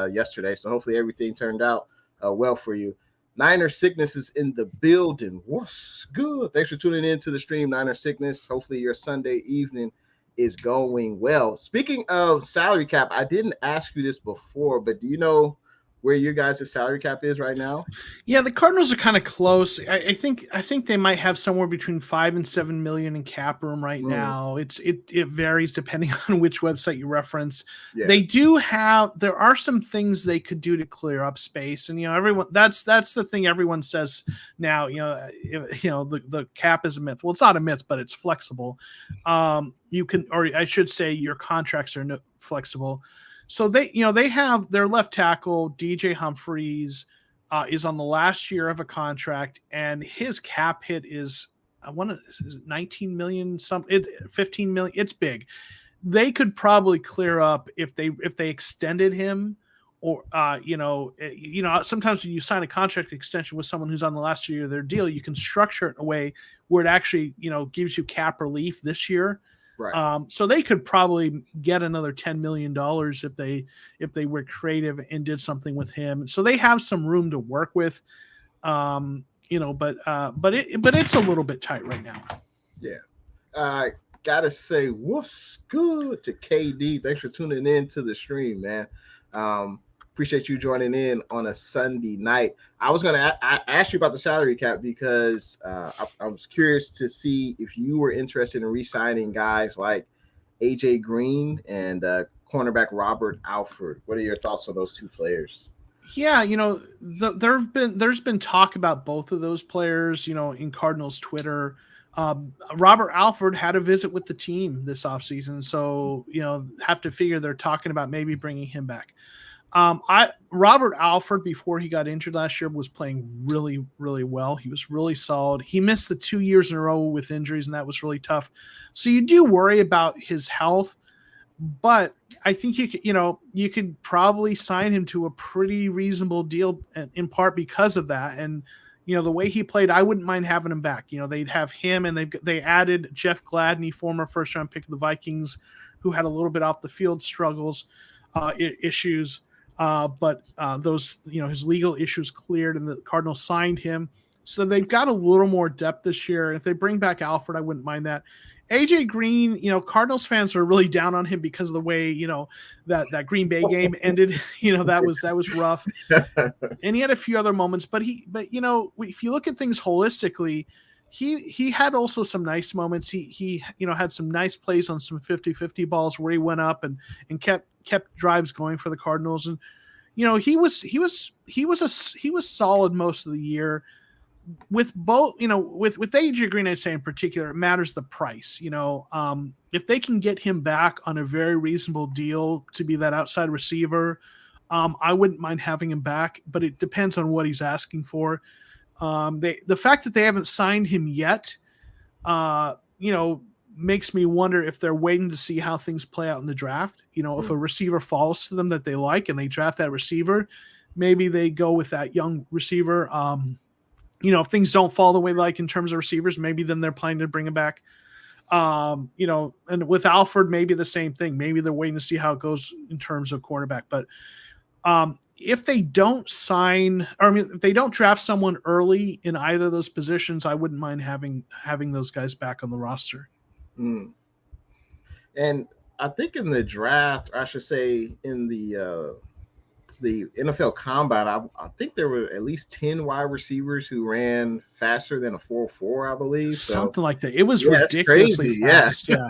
yesterday, so hopefully everything turned out well for you. Niner Sickness is in the building. What's good? Thanks for tuning in to the stream, Niner Sickness. Hopefully your Sunday evening is going well. Speaking of salary cap, I didn't ask you this before, but do you know where your guys' salary cap is right now? Yeah, the Cardinals are kind of close. I think they might have somewhere between 5 and 7 million in cap room right now. It varies depending on which website you reference. Yeah. There are some things they could do to clear up space, and everyone that's the thing everyone says now. The cap is a myth. Well, it's not a myth, but it's flexible. You can, or I should say, your contracts are flexible. So they have their left tackle, DJ Humphries, is on the last year of a contract, and his cap hit is, is it 19 million, 15 million. It's big. They could probably clear up if they extended him, or sometimes when you sign a contract extension with someone who's on the last year of their deal, you can structure it in a way where it actually gives you cap relief this year. Right. So they could probably get another $10 million if they were creative and did something with him. So they have some room to work with, but it's a little bit tight right now. Yeah. Gotta say, what's good to KD? Thanks for tuning in to the stream, man. Appreciate you joining in on a Sunday night. I was going to ask you about the salary cap because I was curious to see if you were interested in re-signing guys like AJ Green and cornerback Robert Alford. What are your thoughts on those two players? Yeah, there's been talk about both of those players, in Cardinals Twitter. Robert Alford had a visit with the team this offseason, so have to figure they're talking about maybe bringing him back. Robert Alford, before he got injured last year, was playing really, really well. He was really solid. He missed the 2 years in a row with injuries, and that was really tough. So you do worry about his health, but I think you could probably sign him to a pretty reasonable deal, in part because of that. And the way he played, I wouldn't mind having him back. They'd have him, and they added Jeff Gladney, former first-round pick of the Vikings, who had a little bit off the field struggles, issues. But those, his legal issues cleared, and the Cardinals signed him. So they've got a little more depth this year. If they bring back Alford, I wouldn't mind that. AJ Green, Cardinals fans are really down on him because of the way, that Green Bay game ended. That was rough. And he had a few other moments, but if you look at things holistically, he had also some nice moments. He had some nice plays on some 50-50 balls where he went up and kept drives going for the Cardinals. And he was solid most of the year. With both, with AJ Green, I'd say in particular, it matters the price. If they can get him back on a very reasonable deal to be that outside receiver, I wouldn't mind having him back, but it depends on what he's asking for. The fact that they haven't signed him yet, makes me wonder if they're waiting to see how things play out in the draft. If a receiver falls to them that they like and they draft that receiver, maybe they go with that young receiver. If things don't fall the way they like in terms of receivers, maybe then they're planning to bring him back. And with Alford, maybe the same thing. Maybe they're waiting to see how it goes in terms of cornerback. But if they don't if they don't draft someone early in either of those positions, I wouldn't mind having those guys back on the roster. And I think in the draft, or I should say in the the NFL Combine, I think there were at least 10 wide receivers who ran faster than a 4.4, I believe. So Something like that. It was yeah, it's ridiculously crazy. Yeah. fast. Yeah.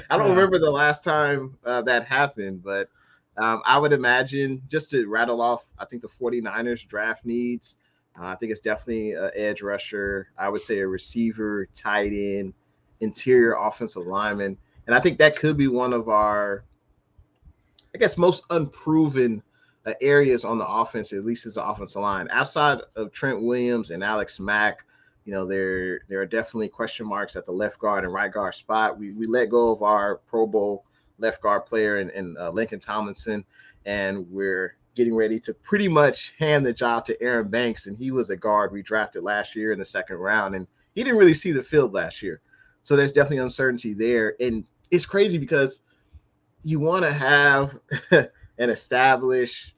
I don't Yeah. remember the last time that happened, but I would imagine, just to rattle off, I think the 49ers draft needs. I think it's definitely an edge rusher. I would say a receiver, tight end, interior offensive lineman. And I think that could be one of our, I guess, most unproven areas on the offense, at least as the offensive line. Outside of Trent Williams and Alex Mack, there are definitely question marks at the left guard and right guard spot. We let go of our Pro Bowl left guard player in Lincoln Tomlinson, and we're getting ready to pretty much hand the job to Aaron Banks, and he was a guard we drafted last year in the second round, and he didn't really see the field last year. So there's definitely uncertainty there, and it's crazy because you want to have an established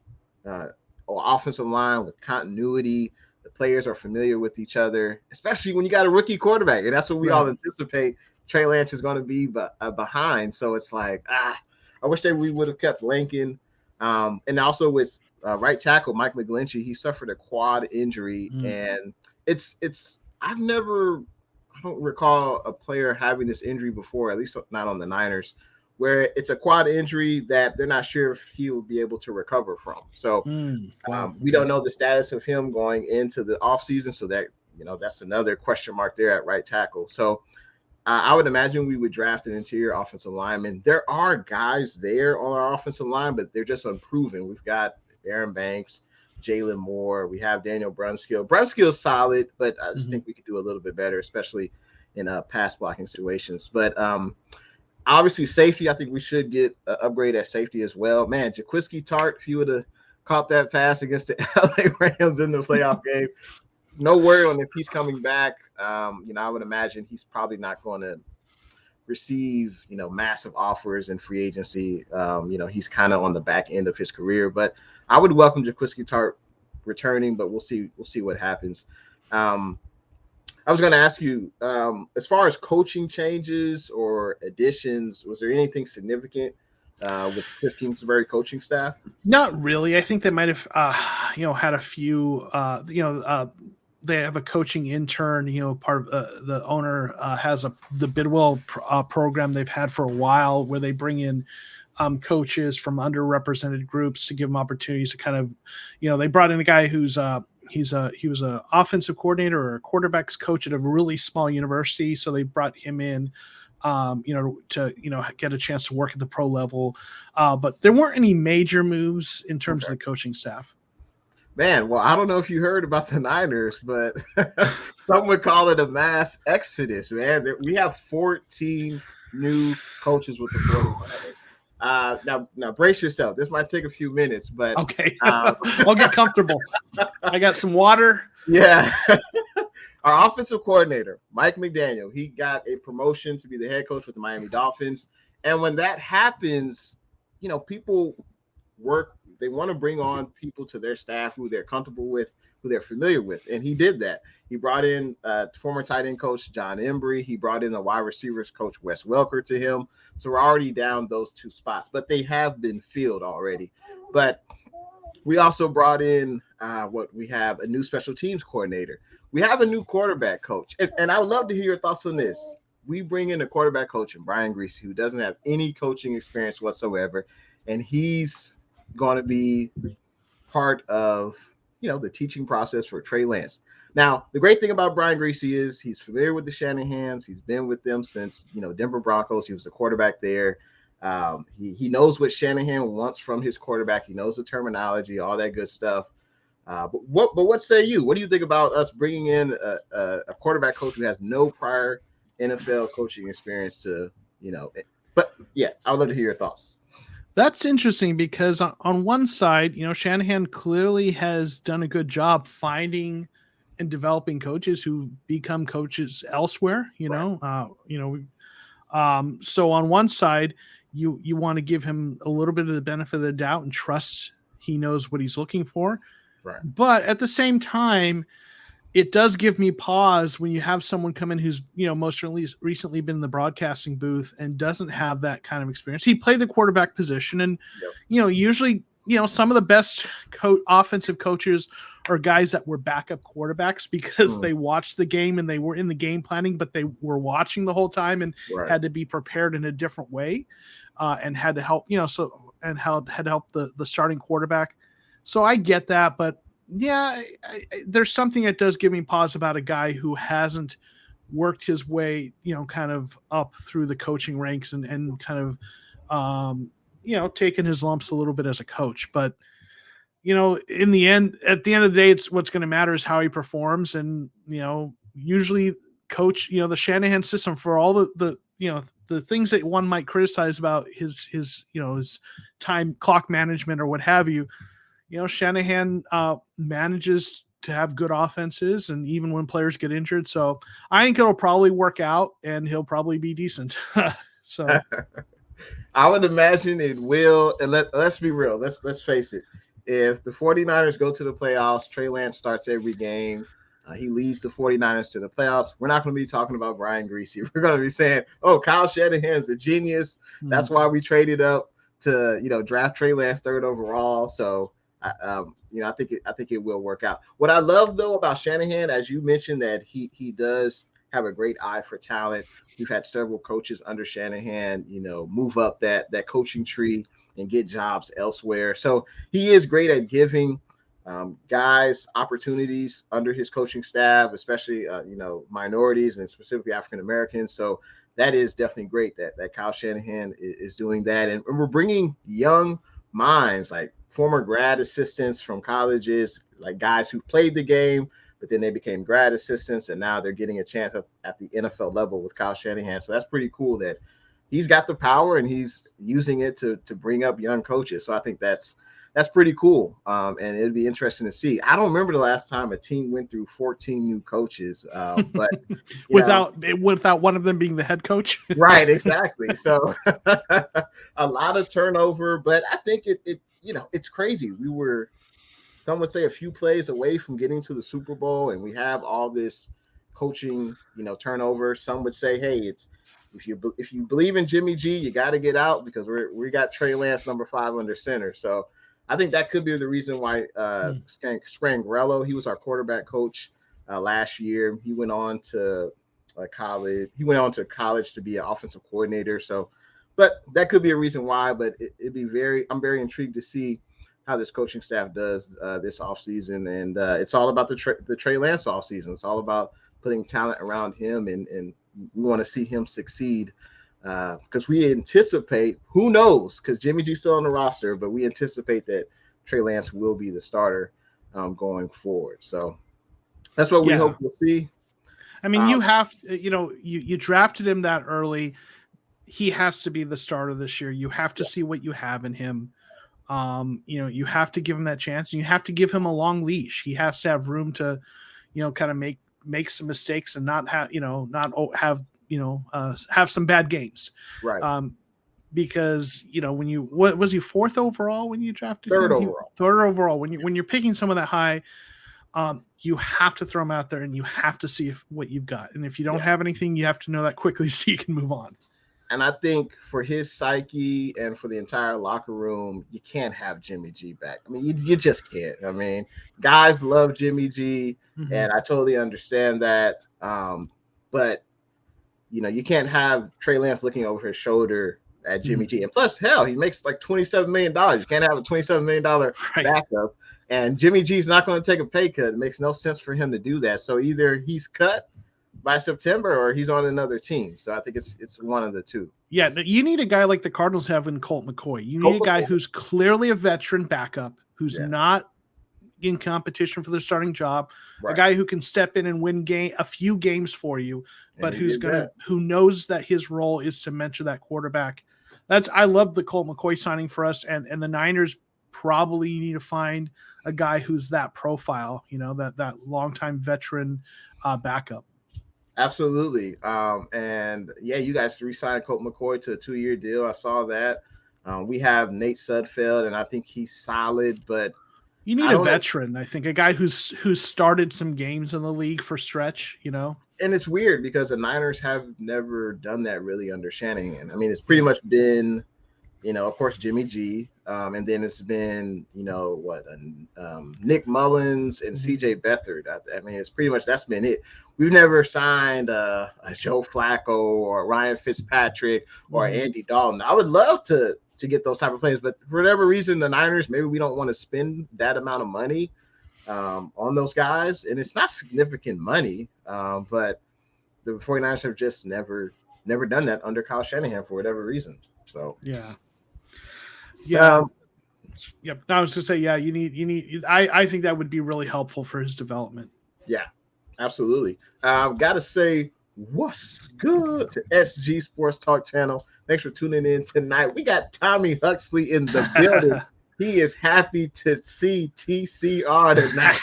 offensive line with continuity. The players are familiar with each other, especially when you got a rookie quarterback, and that's what we all anticipate Trey Lance is going to be behind. So it's like, I wish that we would have kept Lincoln. And also with right tackle Mike McGlinchey, he suffered a quad injury, and I don't recall a player having this injury before, at least not on the Niners, where it's a quad injury that they're not sure if he will be able to recover from. So we don't know the status of him going into the offseason. So that, that's another question mark there at right tackle. So I would imagine we would draft an interior offensive lineman. There are guys there on our offensive line, but they're just unproven. We've got Aaron Banks, Jalen Moore. We have Daniel Brunskill. Brunskill's solid, but I just think we could do a little bit better, especially in pass blocking situations. But obviously, safety, I think we should get an upgrade at safety as well. Man, Jaquiski Tartt, if you would have caught that pass against the LA Rams in the playoff game, no word on if he's coming back. I would imagine he's probably not going to receive, massive offers in free agency. He's kind of on the back end of his career, but I would welcome Jaquiski Tartt returning, but we'll see what happens. I was going to ask you, as far as coaching changes or additions, was there anything significant with Cliff Kingsbury coaching staff? Not really. I think they might have, had a few, they have a coaching intern, part of the owner has the Bidwell program they've had for a while, where they bring in coaches from underrepresented groups to give them opportunities to kind of, they brought in a guy who's he was an offensive coordinator or a quarterbacks coach at a really small university. So they brought him in, to get a chance to work at the pro level. But there weren't any major moves in terms of the coaching staff. Man, well, I don't know if you heard about the Niners, but some would call it a mass exodus, man. We have 14 new coaches with the 49ers. Now brace yourself. This might take a few minutes, but okay. I'll get comfortable. I got some water. Yeah. Our offensive coordinator, Mike McDaniel, he got a promotion to be the head coach with the Miami Dolphins. And when that happens, people they want to bring on people to their staff who they're comfortable with, who they're familiar with. And he did that. He brought in former tight end coach John Embry. He brought in the wide receivers coach Wes Welker to him. So we're already down those two spots, but they have been filled already. But we also brought in we have a new special teams coordinator. We have a new quarterback coach. And I would love to hear your thoughts on this. We bring in a quarterback coach, Brian Greasy, who doesn't have any coaching experience whatsoever. And he's going to be part of, the teaching process for Trey Lance. Now, the great thing about Brian Greasy is he's familiar with the Shanahans. He's been with them since, Denver Broncos. He was the quarterback there. He knows what Shanahan wants from his quarterback. He knows the terminology, all that good stuff. But what say you? What do you think about us bringing in a quarterback coach who has no prior NFL coaching experience to, but yeah, I would love to hear your thoughts. That's interesting because on one side, Shanahan clearly has done a good job finding and developing coaches who become coaches elsewhere, so on one side, you want to give him a little bit of the benefit of the doubt and trust he knows what he's looking for. Right. But at the same time, it does give me pause when you have someone come in who's, most recently been in the broadcasting booth and doesn't have that kind of experience. He played the quarterback position and, usually some of the best offensive coaches are guys that were backup quarterbacks because they watched the game and they were in the game planning, but they were watching the whole time and had to be prepared in a different way, and had to help, had to help the starting quarterback. So I get that, but yeah, there's something that does give me pause about a guy who hasn't worked his way, kind of up through the coaching ranks and kind of, taken his lumps a little bit as a coach. But, at the end of the day, it's what's going to matter is how he performs. And, usually coach, the Shanahan system, for all the things that one might criticize about his time clock management or what have you, Shanahan manages to have good offenses, and even when players get injured. So I think it'll probably work out and he'll probably be decent. So I would imagine it will. And let's be real. Let's face it. If the 49ers go to the playoffs, Trey Lance starts every game. He leads the 49ers to the playoffs. We're not going to be talking about Brian Greasy. We're going to be saying, oh, Kyle Shanahan's a genius. That's why we traded up to, draft Trey Lance 3rd overall. So, I think it will work out. What I love, though, about Shanahan, as you mentioned, that he does have a great eye for talent. We've had several coaches under Shanahan, move up that coaching tree and get jobs elsewhere. So he is great at giving guys opportunities under his coaching staff, especially, minorities and specifically African-Americans. So that is definitely great that Kyle Shanahan is doing that. And we're bringing young minds, like former grad assistants from colleges, like guys who've played the game, but then they became grad assistants, and now they're getting a chance at the NFL level with Kyle Shanahan. So that's pretty cool that he's got the power and he's using it to bring up young coaches. So I think that's pretty cool. And it'd be interesting to see. I don't remember the last time a team went through 14 new coaches, but without one of them being the head coach. Right, exactly. So a lot of turnover, but I think it's crazy. We were, some would say, a few plays away from getting to the Super Bowl, and we have all this coaching, turnover. Some would say, hey, it's if you believe in Jimmy G, you got to get out because we got Trey Lance number 5 under center. So I think that could be the reason why Scangarello, he was our quarterback coach last year. He went on to college. He went on to college to be an offensive coordinator. So, but that could be a reason why. But I'm very intrigued to see how this coaching staff does this offseason. And it's all about the Trey Lance offseason. It's all about putting talent around him, and we want to see him succeed. Because we anticipate, who knows, because Jimmy G's still on the roster, but we anticipate that Trey Lance will be the starter going forward. So that's what we hope we'll see. I mean, you have, you drafted him that early. He has to be the starter this year. You have to see what you have in him. You have to give him that chance, and you have to give him a long leash. He has to have room to, kind of make some mistakes and not have, have some bad games. Right. Because, what was he, 4th overall when you drafted him? 3rd overall. When you're picking someone that high, you have to throw him out there and you have to see what you've got. And if you don't have anything, you have to know that quickly so you can move on. And I think for his psyche and for the entire locker room, you can't have Jimmy G back. I mean, you just can't. I mean, guys love Jimmy G, and I totally understand that. But, you can't have Trey Lance looking over his shoulder at Jimmy G. And plus, hell, he makes like $27 million. You can't have a $27 million backup. And Jimmy G's not going to take a pay cut. It makes no sense for him to do that. So either he's cut by September or he's on another team. So I think it's one of the two. Yeah, you need a guy like the Cardinals have in Colt McCoy. You need a guy who's clearly a veteran backup, who's not in competition for the starting job, a guy who can step in and win a few games for you, but who knows that his role is to mentor that quarterback. I love the Colt McCoy signing for us, and the Niners probably need to find a guy who's that profile, that longtime veteran backup. Absolutely. And you guys re-signed Colt McCoy to a 2-year deal. I saw that. We have Nate Sudfeld, and I think he's solid, but you need a veteran. I think a guy who's started some games in the league for stretch, And it's weird because the Niners have never done that really under Shanahan. I mean, it's pretty much been of course, Jimmy G. And then it's been, Nick Mullins and CJ Beathard. I mean, it's pretty much that's been it. We've never signed a Joe Flacco or Ryan Fitzpatrick or Andy Dalton. I would love to get those type of players, but for whatever reason, the Niners, maybe we don't want to spend that amount of money on those guys. And it's not significant money, but the 49ers have just never done that under Kyle Shanahan for whatever reason. So yeah. Yep. I was gonna say, yeah, you need. I think that would be really helpful for his development. Yeah, absolutely. Gotta say, what's good to SG Sports Talk channel. Thanks for tuning in tonight. We got Tommy Huxley in the building. He is happy to see TCR tonight.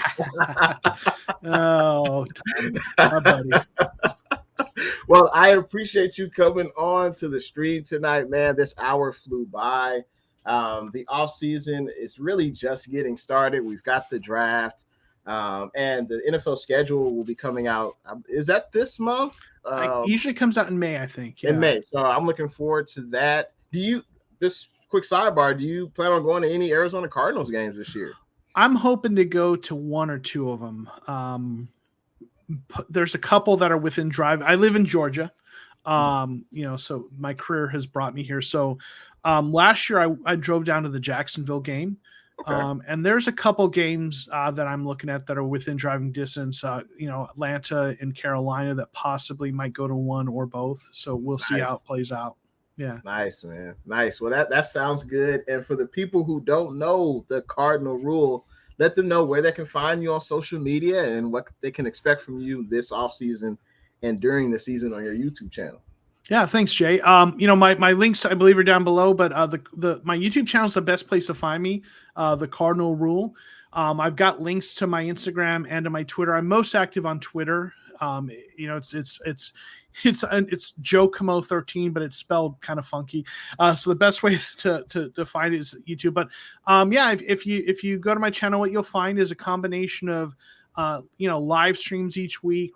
Oh, Tommy, my buddy. Well, I appreciate you coming on to the stream tonight, man. This hour flew by. The offseason is really just getting started. We've got the draft, and the NFL schedule will be coming out. Is that this month? It usually comes out in May, I think. In May. So I'm looking forward to that. Just quick sidebar, do you plan on going to any Arizona Cardinals games this year? I'm hoping to go to one or two of them. There's a couple that are within drive. I live in Georgia. So my career has brought me here. So last year I drove down to the Jacksonville game. Okay. And there's a couple games that I'm looking at that are within driving distance, Atlanta and Carolina that possibly might go to one or both. So we'll see how it plays out. Yeah. Nice, man. Nice. Well, that sounds good. And for the people who don't know the Cardinal Rule, let them know where they can find you on social media and what they can expect from you this offseason and during the season on your YouTube channel. Yeah, thanks, Jay. My links I believe are down below, but my YouTube channel is the best place to find me. The Cardinal Rule. I've got links to my Instagram and to my Twitter. I'm most active on Twitter. It's Joe Camo 13, but it's spelled kind of funky. So the best way to find it is YouTube. But if you go to my channel, what you'll find is a combination of live streams each week,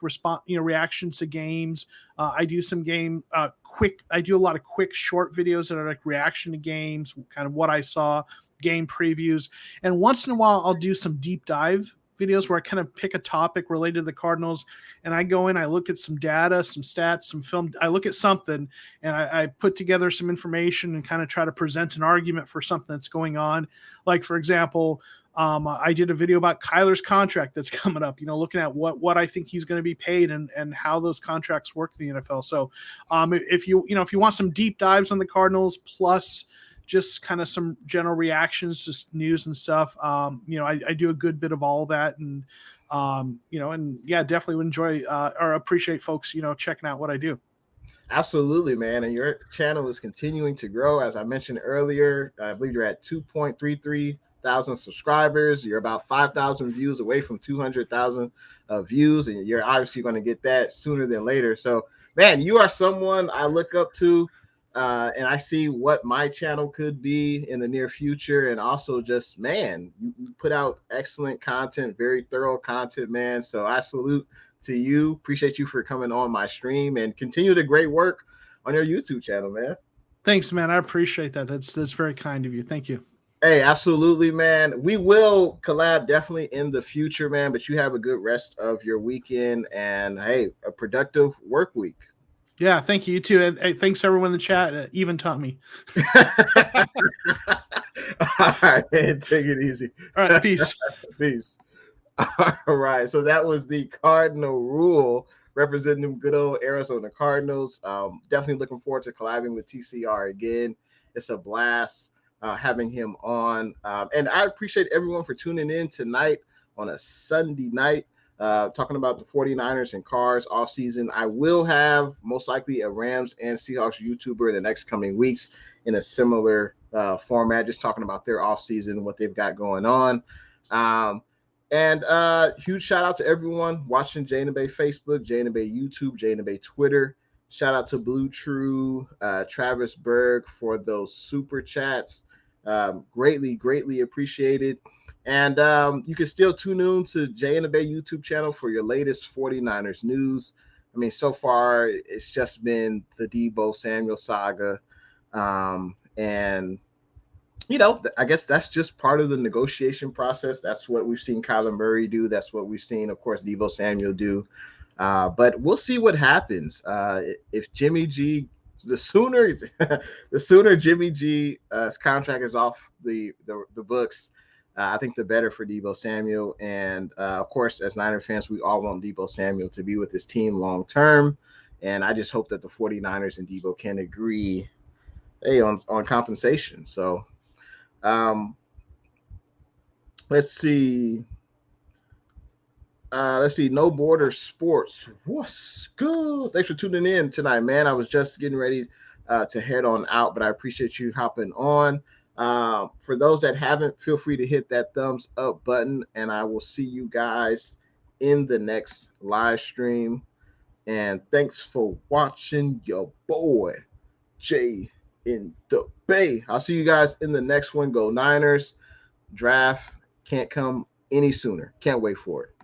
reactions to games. I do some I do a lot of quick short videos that are like reaction to games, kind of what I saw, game previews. And once in a while, I'll do some deep dive videos where I kind of pick a topic related to the Cardinals and I go in, I look at some data, some stats, some film. I look at something and I put together some information and kind of try to present an argument for something that's going on. Like, for example, I did a video about Kyler's contract that's coming up, looking at what I think he's going to be paid and how those contracts work in the NFL. So if you want some deep dives on the Cardinals plus just kind of some general reactions, just news and stuff. I do a good bit of all of that and definitely would enjoy or appreciate folks, checking out what I do. Absolutely, man. And your channel is continuing to grow. As I mentioned earlier, I believe you're at 2.33 thousand subscribers. You're about 5,000 views away from 200,000 views. And you're obviously going to get that sooner than later. So, man, you are someone I look up to. And I see what my channel could be in the near future. And also just, man, you put out excellent content, very thorough content, man. So I salute to you. Appreciate you for coming on my stream and continue the great work on your YouTube channel, man. Thanks, man. I appreciate that. That's very kind of you. Thank you. Hey, absolutely, man. We will collab definitely in the future, man. But you have a good rest of your weekend and, hey, a productive work week. Yeah, thank you. You too. And hey, thanks everyone in the chat. Even taught me. All right, man, take it easy. All right, peace. Peace. All right, so that was the Cardinal Rule representing them good old Arizona Cardinals. Definitely looking forward to collabing with TCR again. It's a blast having him on. And I appreciate everyone for tuning in tonight on a Sunday night. Talking about the 49ers and Cards offseason. I will have most likely a Rams and Seahawks YouTuber in the next coming weeks in a similar format, just talking about their offseason, what they've got going on. And huge shout out to everyone watching intheBay Facebook, intheBay YouTube, intheBay Twitter. Shout out to Blue True, Travis Berg for those super chats. Greatly appreciated. And you can still tune in to intheBay YouTube channel for your latest 49ers news. I mean, so far, it's just been the Deebo Samuel saga. And you know, I guess that's just part of the negotiation process. That's what we've seen Kyler Murray do. That's what we've seen, of course, Deebo Samuel do. But we'll see what happens. If Jimmy G, the sooner, the sooner Jimmy G's contract is off the books, I think the better for Deebo Samuel. And of course, as Niner fans, we all want Deebo Samuel to be with his team long term. And I just hope that the 49ers and Deebo can agree, hey, on compensation. So um, let's see. Let's see. No Border Sports. What's good? Thanks for tuning in tonight, man. I was just getting ready to head on out, but I appreciate you hopping on. For those that haven't, feel free to hit that thumbs up button, and I will see you guys in the next live stream. And thanks for watching your boy, Jay in the Bay. I'll see you guys in the next one. Go Niners. Draft can't come any sooner. Can't wait for it.